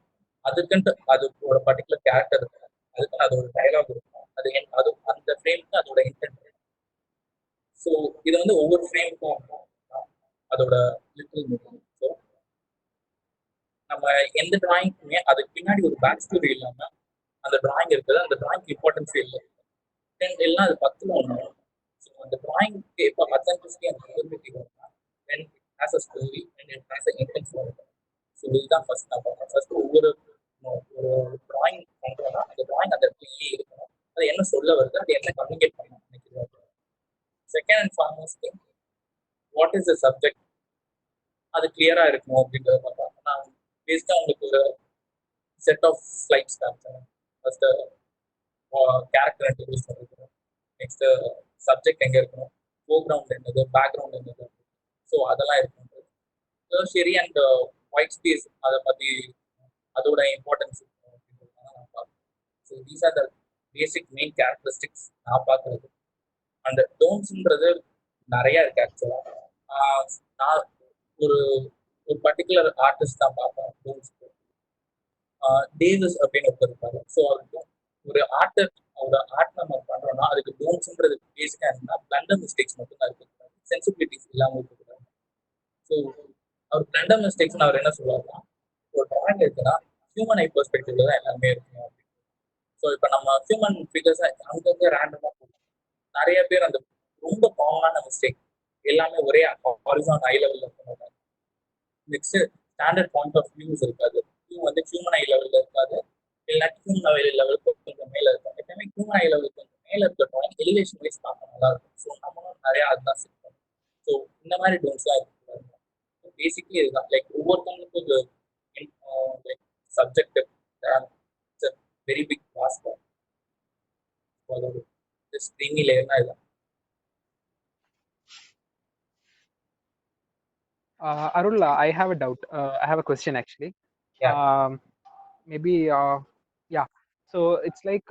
அதுக்குன்ட்டு அது ஒரு பர்டிகுலர் கேரக்டர் இருக்கும், அதுக்குன்னு அது ஒரு டயலாக் இருக்கும், அது அந்த ஃப்ரேமுக்கு அதோட இன்டென்ட் இருக்கும். ஸோ இது வந்து ஒவ்வொரு ஃப்ரேமுக்கும் அதோட லிட்டில் மீனிங். ஸோ நம்ம எந்த டிராயிங்க்குமே அதுக்கு பின்னாடி ஒரு பேக் ஸ்டோரி இல்லாம அந்த டிராயிங் இருக்குது, அந்த டிராயிங்க்கு இம்பார்ட்டன்ஸே இல்லை. எல்லாம் அது 10ல் 1. ஸோ அந்த டிராயிங்க்கு எப்போ அத்தன்டிசிட்டி அந்த ரிலேட்டிவிட்டி வரும்னா when it has a story and it has an intention இருக்கும். ஸோ இதுதான் ஃபர்ஸ்ட் நான் பார்ப்பேன். ஃபர்ஸ்ட் ஒவ்வொரு டிராயிங் பண்றோம்னா அந்த டிராயிங் அந்த இடத்துல இருக்கணும், அது என்ன சொல்ல வருது, அது என்ன கம்யூனிகேட் பண்ணணும் நினைக்கிறேன். Second and foremost thing, what is the subject, அது கிளியரா இருக்கும் அப்படின்றத பார்த்தா நான் பேசிக்கா உங்களுக்கு ஒரு செட் ஆஃப் ஸ்லைட்ஸ் காமிச்சேன். ஃபர்ஸ்ட் கேரக்டர் இன்ட்ரடியூஸ் பண்ணிருக்கணும், நெக்ஸ்ட் சப்ஜெக்ட் எங்க இருக்கணும், ஃபோர்கிரவுண்ட் என்னது, பேக்ரவுண்ட் என்னது, ஸோ அதெல்லாம் இருக்கணும். டெர்ஷியரி அண்ட் ஒயிட் ஸ்பேஸ் அதை பற்றி அதோட இம்பார்ட்டன்ஸ் இருக்கும் அப்படின்றது நான் பார்க்குறேன். So these are the basic main characteristics நான் பார்க்குறது. அந்த டோன்ஸ்ன்றது நிறைய இருக்கு ஆக்சுவலாக. நான் ஒரு ஒரு பர்டிகுலர் ஆர்டிஸ்ட் தான் பார்ப்பேன் டோன்ஸ்க்கு. டேவிஸ் அப்படின்னு ஒருத்தர் இருப்பாரு. ஸோ அவருக்கு ஒரு ஒரு ஆர்ட் நம்ம பண்றோம்னா அதுக்கு டோன்ஸ்ன்றது பேசிக்கா இருந்தா பிளண்டர் மிஸ்டேக்ஸ் மட்டும் தான் இருக்கு, சென்சிபிலிட்டிஸ் இல்லாமல் இருக்கிறாங்க. ஸோ அவர் பிளண்டர் மிஸ்டேக்ஸ் அவர் என்ன சொல்லுவாருன்னா, ஒரு டிராயிங் இருக்குன்னா ஹியூமன் ஐ பெர்ஸ்பெக்டிவ்ல தான் எல்லாமே இருக்கணும் அப்படின்னு. ஸோ இப்போ நம்ம ஹியூமன் ஃபிகர்ஸை அங்கங்கே ரேண்டமாக போடுறோம். நிறைய பேர் அந்த ரொம்ப காமனான மிஸ்டேக் எல்லாமே ஒரே ஹாரிசான் ஐ லெவலில் இருக்க மாட்டாங்க. Next standard point of views இருக்காது, வியூ வந்து ஹியூமன் ஐ லெவலில் இருக்காது, இல்லைன்னா ஹியூமன் ஐ லெவலுக்கு கொஞ்சம் மேலே இருக்கும். எப்பவுமே ஹியூமன் ஐ லெவலுக்கு கொஞ்சம் மேலே இருக்க டிராயிங் எலிவேஷன் வைஸ் பார்க்க நல்லா இருக்கும். ஸோ நம்மளும் நிறையா அதுதான் செட் பண்ணுவோம். ஸோ இந்த மாதிரி டோன்ஸ்லாம் இருக்கு. பேசிக்லி இதுதான் லைக் ஒவ்வொருத்தவங்களுக்கும் ஒரு like subject very big vast ஸ்க்ரீனி லேயர்னா இதுதான். Arul, I have a doubt. I have a question actually. Yeah. Maybe, yeah. So it's like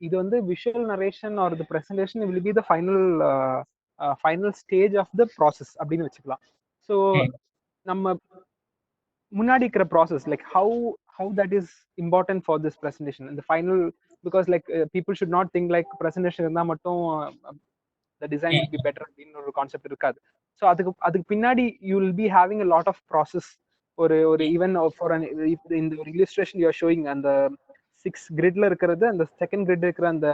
either the visual narration or the presentation will be the final stage of the process. அப்படின்னு வச்சுக்கலாம். So நம்ம முன்னாடி இருக்கிற process, like how that is important for this presentation and the final, because like people should not think like presentation இருந்தா மட்டும் the design will be better அப்படின்னு ஒரு concept இருக்காது. ஸோ அதுக்கு பின்னாடி you will be having a lot of process. ஒரு even for இந்த ஒரு இல்லுஸ்ட்ரேஷன் யூ ஆர் ஷோயிங், அந்த 6 கிரிட்ல இருக்கிறது, அந்த செகண்ட் கிரிட் இருக்கிற அந்த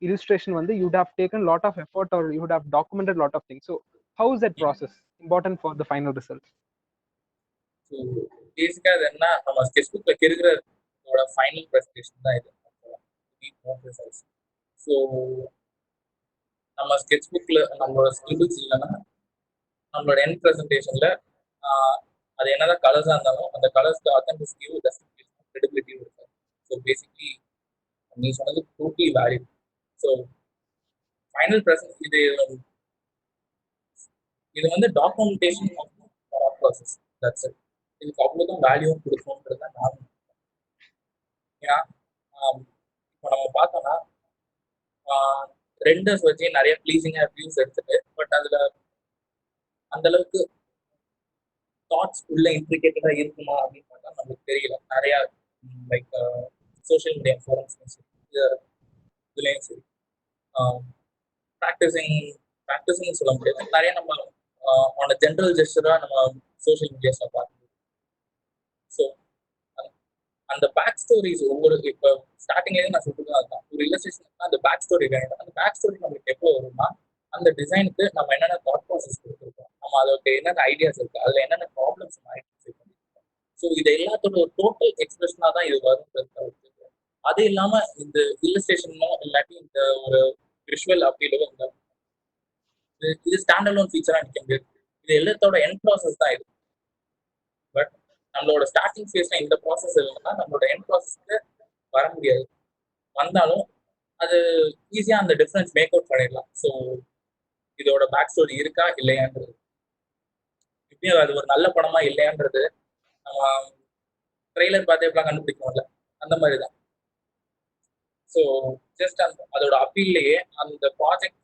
illustration வந்து you would have taken lot of effort or you would have documented lot of things. So how is that process important for the final result? So பேசிக்காக அது என்ன, நம்ம ஸ்கெட்ச் புக்கில் இருக்கிற ஃபைனல் ப்ரெசன்டேஷன் தான் இது. ஸோ நம்ம ஸ்கெட்ச் புக்கில் நம்மளோட ஸ்கில்ஸ் இல்லைன்னா நம்மளோட எண்ட் ப்ரெசன்டேஷனில் அது என்னதான் கலர்ஸாக இருந்தாலும் அந்த கலர்ஸ்க்கு அத்தன்டிசிட்டியும் ஜஸ்டிஃபிகேஷன் கிரெடிபிலிட்டியும் இருக்காது. ஸோ பேசிக்லி நீ சொன்னது totally valid. So final present இது வந்து documentation of thought process. That's it. இதுக்கு அவ்வளோதான் வேல்யூவும் கொடுக்கணுன்றது தான் நான் நினைக்கிறேன். ஏன்னா இப்போ நம்ம பார்த்தோம்னா ரெண்டர்ஸ் வச்சு நிறைய ப்ளீசிங்காக வியூஸ் எடுத்துட்டு, பட் அதில் அந்த அளவுக்கு தாட்ஸ் உள்ள இன்ட்ரிகேட்டடா இருக்குமா அப்படின்னு பார்த்தா நமக்கு தெரியல. நிறைய லைக் சோஷியல் மீடியா ஃபோரம்ஸ் இதுலேயும் சரி ப்ராக்டிஸிங் சொல்ல முடியாது. நிறைய நம்ம ஆன ஜென்ரல் ஜெஸ்டரா நம்ம சோஷியல் மீடியாஸ்ல பார்க்கணும். ஸோ அந்த பேக் ஸ்டோரிஸ் ஒவ்வொரு இப்போ ஸ்டார்டிங்லேயே நான் சொல்றது அதுதான், ஒரு இல்லஸ்ட்ரேஷன் அந்த பேக் ஸ்டோரி வேணும். அந்த பேக் ஸ்டோரி நம்மளுக்கு எப்போ வரும்னா அந்த டிசைனுக்கு நம்ம என்னென்ன தாட் ப்ராசஸ் கொடுத்துருக்கோம், நம்ம அதோட என்னென்ன ஐடியாஸ் இருக்கு, அதுல என்னென்ன ப்ராப்ளம்ஸ் ஐடென்டிஃபை பண்ணிருக்கோம். ஸோ இது எல்லாத்தோட ஒரு டோட்டல் எக்ஸ்பிரஷனா தான் இது வரும்ன்றது. அது இல்லாம இந்த இல்லஸ்ட்ரேஷனோ இல்லாட்டி இந்த ஒரு விஷுவல் அப்பீலோ இது ஸ்டாண்ட் அலோன் ஃபீச்சரா நிற்க முடியாது. இது எல்லாத்தோட எண்ட் ப்ராசஸ் தான் இது. பட் நம்மளோட ஸ்டார்டிங் ஃபேஸ்ல இந்த ப்ராசஸ் இல்லைன்னா நம்மளோட எண்ட் ப்ராசஸ்க்கு வர முடியாது. வந்தாலும் அது ஈஸியா அந்த டிஃபரன்ஸ் மேக் அவுட் பண்ணிடலாம். ஸோ இதோட பேக் ஸ்டோரி இருக்கா இல்லையான்றது, இப்பயும் அது ஒரு நல்ல படமா இல்லையான்றது நம்ம ட்ரெய்லர் பார்த்து எப்பலாம் கண்டுபிடிக்கணும்ல, அந்த மாதிரி தான். ஸோ ஜஸ்ட் அதோட அப்பீல்லையே அந்த ப்ராஜெக்ட்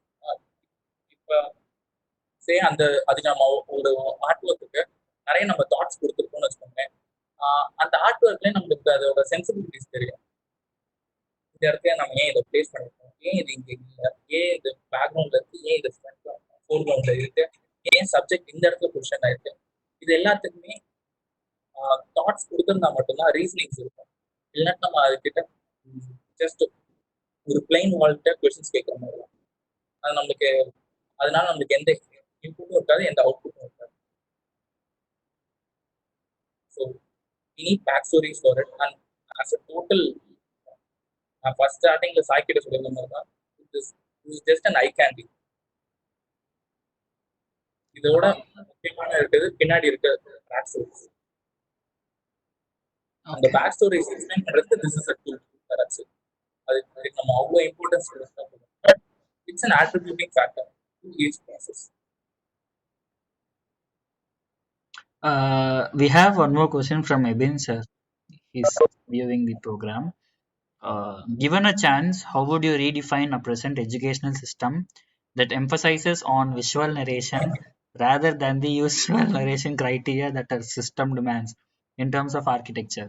இப்போ அந்த அதுக்கு நம்ம ஒரு ஆர்ட் ஒர்க்குக்கு நிறைய நம்ம தாட்ஸ் கொடுத்துருக்கோம்னு வச்சுக்கோங்க. அந்த ஆர்ட் ஒர்க்லேயே நம்மளுக்கு அதோட சென்சிபிலிட்டிஸ் தெரியும். இந்த இடத்துல நம்ம ஏன் இதை பிளேஸ் பண்ணிருக்கோம், ஏன் இது இங்கே இல்லை, ஏன் இது பேக்ரவுண்ட்ல இருக்கு, ஏன் இது ஃபோர் கிரவுண்ட்ல இருக்கு, ஏன் சப்ஜெக்ட் இந்த இடத்துல பொசிஷன் ஆயிருக்கு, இது எல்லாத்துக்குமே தாட்ஸ் கொடுத்துருந்தா மட்டும்தான் ரீசனிங்ஸ் இருக்கும். இல்லைன்னா நம்ம அதுக்கிட்ட ஜஸ்ட் ஒரு பிளைன் வால்கிட்ட கொஸ்டின்ஸ் கேட்குற மாதிரி தான். அது நம்மளுக்கு அதனால நம்மளுக்கு எந்த இன்புட்டும் இருக்காது, எந்த அவுட்புட்டும் இருக்காது. So we need back stories for it. And as a total, first ஸ்டார்டிங்ல சாய் கிட்ட சொல்லியிருந்த மாதிரி தான், this is just an eye candy. இதோட முக்கியமான இருக்குது பின்னாடி இருக்க பேக் ஸ்டோரிஸ். அந்த பேக் ஸ்டோரிஸ் எக்ஸ்பிளைன் பண்றதுக்கு திஸ் இஸ் a tool. அதுக்கு நம்ம அவ்வளோ இம்பார்ட்டன்ஸ் கொடுத்தா போதும். But it's an attributing factor to each process. We have one more question from Ebin sir. He's viewing the program. Given a chance, how would you redefine a present educational system that emphasizes on visual narration rather than the usual narration criteria that our system demands in terms of architecture?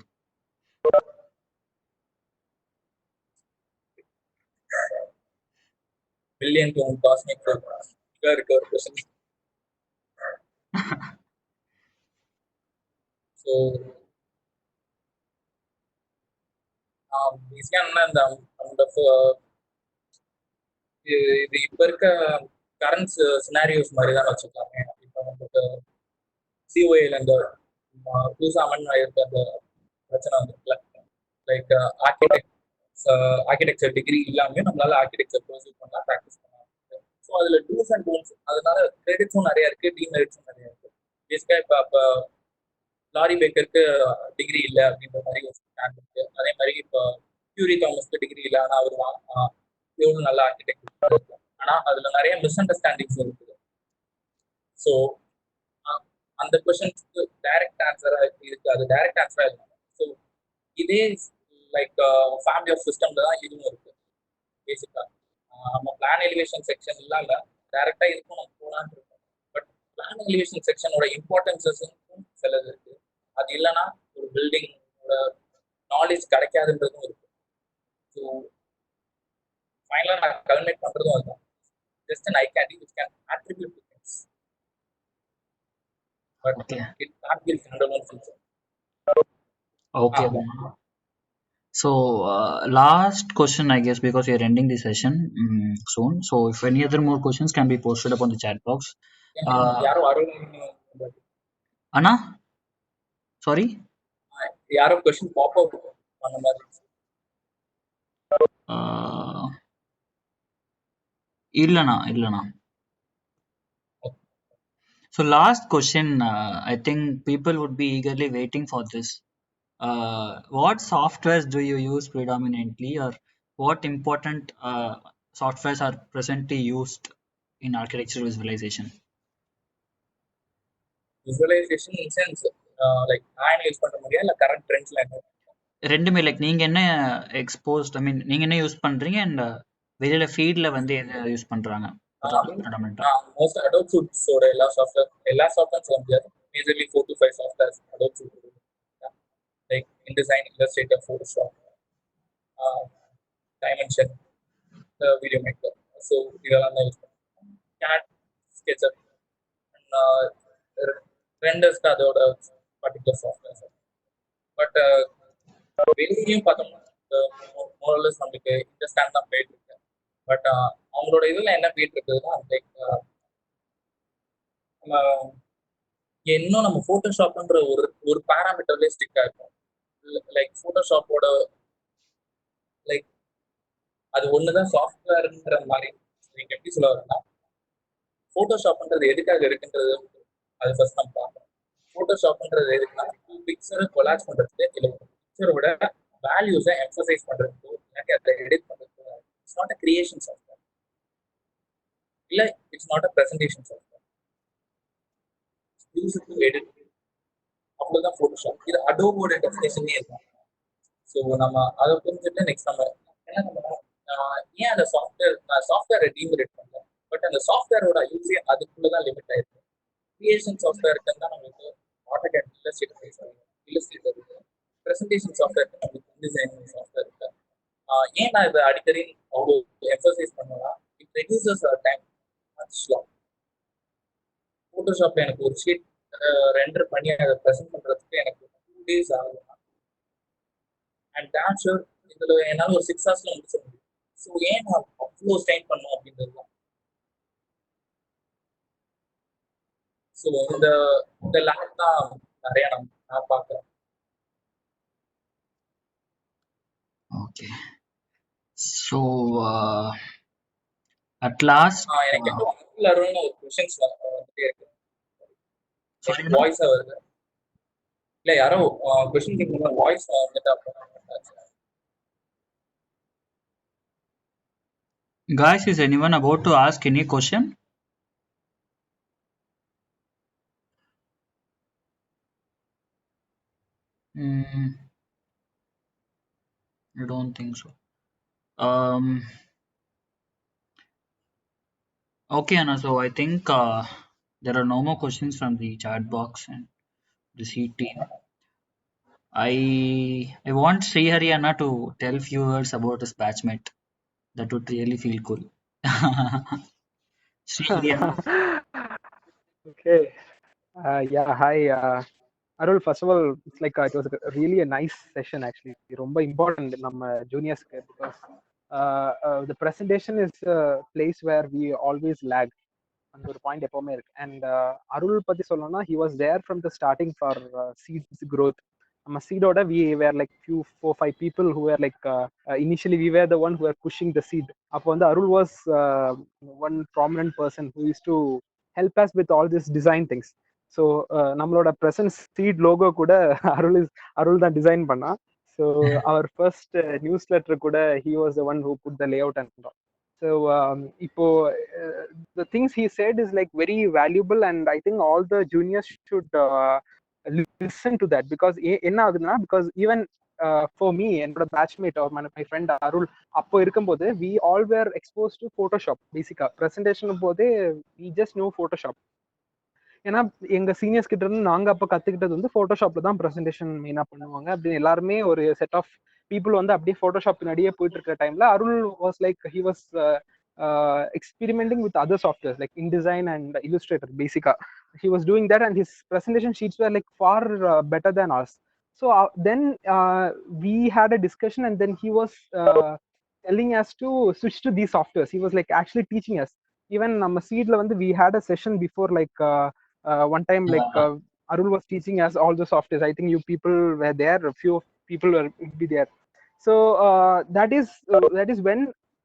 Billion to cosmic இருக்க ஒரு question. So ஈஸியாக இந்த இது இப்போ இருக்க current scenarios மாதிரி தான் வச்சுக்கலாமே. இப்போ நமக்கு சிஓஏல இந்த புதுசாக அமன் இருக்க அந்த பிரச்சனை வந்துருக்குல்ல, லைக் ஆர்கிடெக்சர் டிகிரி இல்லாமல் நம்மளால ஆர்கிடெக்சர் பர்சூ பண்ணலாம், ப்ராக்டிஸ் பண்ணலாம். ஸோ அதில் டூஸ் அண்ட் டோன்ஸ், அதனால கிரெடிட்ஸும் நிறையா இருக்குது, டிமெரிட்ஸும் நிறையா இருக்குது. பேசிக்காக இப்போ லாரி பேக்கருக்கு டிகிரி இல்லை அப்படின்ற மாதிரி ஒரு ஸ்டாண்ட் இருக்கு. அதே மாதிரி இப்போ கியூரி தாமஸ்க்கு டிகிரி இல்லை, ஆனால் அவர் எவ்வளோ நல்ல ஆர்கிடெக்ட் இருக்கு. ஆனால் அதில் நிறைய மிஸ் அண்டர்ஸ்டாண்டிங்ஸ் இருக்குது. ஸோ அந்த கொஸ்டின்ஸ்க்கு டைரக்ட் ஆன்சராக இருக்கு, அது டைரக்ட் ஆன்சராக இல்லை. ஸோ இதே லைக் ஃபேமிலி ஆஃப் சிஸ்டம்ல தான் இதுவும் இருக்கு. பேசிக்காக நம்ம பிளான் எலிவேஷன் செக்ஷன் இல்லாம டைரக்டா இதுக்கும் நம்ம போனான்னு இருக்கோம். பட் பிளான் எலிவேஷன் செக்ஷனோட இம்பார்ட்டன்ஸஸும் சிலது இருக்கு. அது இல்லைன்னா ஒரு பில்டிங்கோட நாலேஜ் கிடைக்காதுன்றதும் இருக்கு. ஸோ ஃபைனலாக நான் கல்மேட் பண்றதும் அதுதான். Just an eye candy which can attribute to things, but Okay. it can't be standalone feature. Okay. So last question, I guess, because we are ending the session soon. So if any other more questions can be posted upon the chat box. யாரோ Anna? Sorry? யாரோ question pop up பண்ண மாதிரி. இல்லனா. So last question, I think people would be eagerly waiting for this. What softwares do you use predominantly, or what important softwares are presently used in architectural visualization? Visualization in sense like நான் use பண்ண முடியாது, இல்ல current ட்ரெண்ட்ஸ்ல என்ன ரெண்டுமே, like நீங்க என்ன exposed, ஐ மீன் நீங்க என்ன யூஸ் பண்றீங்க அண்ட் வெளியில ஃபீல்ட்ல வந்து எதை யூஸ் பண்றாங்க? மோஸ்ட் அடோப் சூட்ஸோட எல்லா சாஃப்ட்வேர் சொல்ல முடியாது, majorly 4 to 5 softwares Adobe suite, like InDesign, Illustrator, Photoshop, Dimension, video maker. So இதெல்லாம் தான் யூஸ் பண்ணுறோம். CAD, SketchUp, ரெண்டர்ஸ்க்கு அதோட பர்டிகுலர் சாஃப்ட்வேர்ஸ். பட் வெளியும் பார்த்தோம்னா மோரலஸ் நம்மளுக்கு இன்ட்ரெஸ்டாக தான் போயிட்டு இருக்கு. பட் அவங்களோட இதில் என்ன போயிட்டு இருக்குதுன்னா, லைக் நம்ம இன்னும் நம்ம ஃபோட்டோஷாப்ன்ற ஒரு பேராமீட்டர்லேயே ஸ்டிக்காக இருக்கும். லைக் ஃபோட்டோஷாப்போட லைக் அது ஒண்ணுதான் சாஃப்ட்வேர்ன்ற மாதிரி. நீங்க எப்படி சொல்ல வரேன்னா, ஃபோட்டோஷாப்ன்றது எதுக்காக இருக்குன்றது அது ஃபர்ஸ்ட் நம்ம பார்க்கணும். ஃபோட்டோஷாப்ன்றது எதுக்குன்னா, பிக்சரை கொலாஜ் பண்றதுக்கு, இல்லை பிக்சரோட வேல்யூஸை எம்ஃபசைஸ் பண்றதுக்கோ, இல்லாட்டி அதை எடிட் பண்றதுக்கோ. It's not a creation software. இல்லை it's not a presentation software, use to edit, அவ்வளோதான் ஃபோட்டோஷாப். இது அடோபோட டெஃபினேஷனே இருக்கும். ஸோ நம்ம அதை புரிஞ்சுட்டு நெக்ஸ்ட் நம்ம என்ன பண்ணணும், ஏன் அந்த சாஃப்ட்வேரை டீமரேட் பண்ணல, பட் அந்த சாஃப்ட்வேரோட யூஸே அதுக்குள்ளே தான் லிமிட் ஆயிருக்கு. கிரியேஷன் சாஃப்ட்வேருக்கு தான் நம்மளுக்கு ஆட்டோகேட் இல்லஸ்ட்ரேட்டர் இருக்கு, ப்ரெசன்டேஷன் சாஃப்ட்வேருக்கு நம்மளுக்கு இன்டிசைனிங் சாஃப்ட்வேர் இருக்கு. ஏன் நான் இதை அடிக்கடி அவ்வளோ எம்ஃபசைஸ் பண்ணுவேன்னா, it reduces time much long. ஃபோட்டோஷாப்ல எனக்கு ஒரு ஷீட் ரெண்டர் பண்ணி அதை ப்ரெசென்ட் பண்ணுறதுக்கு எனக்கு 2 days ஆகுதுன்னா, அண்ட் டேம் ஷூர் இதில் என்னால் ஒரு 6 hours முடிச்ச முடியும். ஸோ ஏன் நான் அவ்வளோ ஸ்டைன் பண்ணணும் அப்படின்றது தான். ஸோ இந்த லேக் தான் நிறையா நான் பார்க்குறேன். Okay. So, at last, எனக்கு எப்போ அங்கிள் அருள்னு ஒரு கொஷின்ஸ் வந்துட்டே இருக்கு, sorry, வாய்ஸாக வருது. இல்லை யாரோ கொஷின் கேட்கும்போது வாய்ஸ் வந்துட்டு அப்புறம் guys, is anyone about to ask any question? I don't think so. Okay, Anna. So I think there are no more questions from the chat box and the C team. I want Srihari Anna to tell few words about his batchmate. That would really feel cool. Srihari Anna. Okay. Yeah, hi. Arul, first of all, it's like it was really a nice session actually. ரொம்ப important நம்ம juniors-க்கு because the presentation is a place where we always lag. அந்த ஒரு point எப்பவுமே இருக்கு. And அருள் பத்தி சொல்லணும்னா he was there from the starting for seeds growth. நம்ம சீடோட we were like few 4-5 people who were like initially we were the one who were pushing the seed. அப்போ வந்து அருள் was one prominent person who used to help us with all this design things. So நம்மளோட present seat logo கூட அருள் தான் design பண்ணா. So அவர் first news letter கூட he was the one who put the layout and all. So இப்போ the things he said is like very valuable and I think all the juniors should listen to that because என்ன ஆகுதுன்னா because even for me என்னோட batchmate or my friend அருள் அப்போ இருக்கும்போது we all were exposed to Photoshop பேசிக்கா presentation போதே we just know Photoshop. ஏன்னா எங்க seniors கிட்ட இருந்து நாங்க அப்ப கத்துக்கிட்டது வந்து போட்டோஷாப்ல தான் ப்ரெசன்டேஷன் மெயினா பண்ணுவாங்க அப்படின்னு எல்லாருமே ஒரு செட் ஆஃப் பீப்புள் வந்து அப்படியே போட்டோஷாப் பின்னாடியே போயிட்டு இருக்கிற டைம்ல Arul was like he was experimenting with other softwares like InDesign and Illustrator basically. He was doing that and his presentation sheets were like far better than ours. So then we had a discussion and then he was telling us to switch to these softwares. He was like actually teaching us. Even நம்ம சீட்ல வந்து we had a session before like one time like Arul was teaching us all the softwares. I think you people were there, a few people will be there. So that is when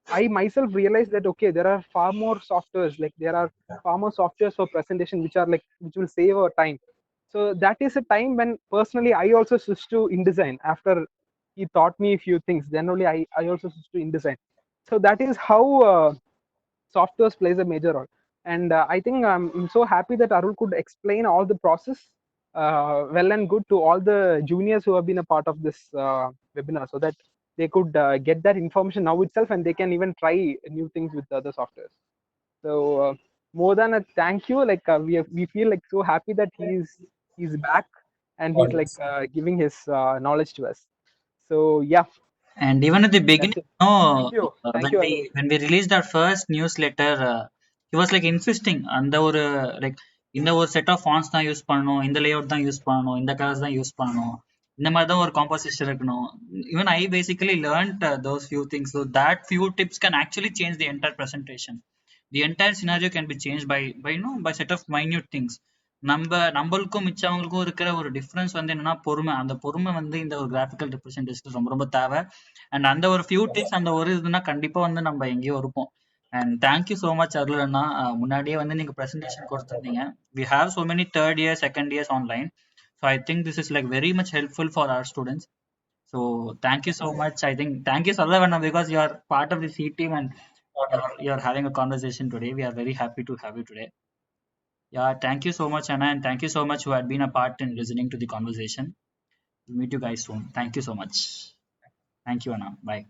I myself realized that okay, there are far more softwares, like there are far more softwares for presentation which are like which will save our time. So that is a time when personally I also switched to InDesign after he taught me a few things. Then only I also switched to InDesign. So that is how softwares plays a major role. And I think I'm so happy that Arul could explain all the process well and good to all the juniors who have been a part of this webinar so that they could get that information now itself and they can even try new things with other softwares. So more than a thank you, like we feel like so happy that he's back and he's like giving his knowledge to us. So yeah. And even at the beginning, Thank you. Thank you, when we released our first newsletter, he was like insisting அந்த ஒரு like இந்த ஒரு set of fonts தான் use பண்ணணும், இந்த layout தான் use பண்ணணும், இந்த கலர்ஸ் தான் யூஸ் பண்ணணும், இந்த மாதிரி தான் ஒரு காம்போசிஷன் இருக்கணும். Even I basically learned those few things, so that few tips can actually change the entire presentation. The entire scenario can be changed by set of minute things. நம்மளுக்கும் மிச்சவங்களுக்கும் இருக்கிற ஒரு டிஃபரன்ஸ் வந்து என்னன்னா பொறுமை. அந்த பொறுமை வந்து இந்த ஒரு கிராஃபிக்கல் ரெப்ரஸன்டேஷன் ரொம்ப ரொம்ப தேவை. அண்ட் அந்த ஒரு ஃபியூ டிப்ஸ் அந்த ஒரு இதுனா கண்டிப்பா வந்து நம்ம எங்கேயோ இருப்போம். And thank you so much Arul அண்ணா. முன்னாடியே வந்து நீங்க ப்ரெசன்டேஷன் கொடுத்துருந்தீங்க. We have so many third year second years online. So I think this is like very much helpful for our students. So thank you so much. I think thank you சொல்ல வேணாம் because you are part of the C team and you're having a conversation today. We are very happy to have you today. Yeah, thank you so much, Anna, and thank you so much who had been a part in listening to the conversation. We'll meet you guys soon. Thank you so much. Thank you, Anna. Bye.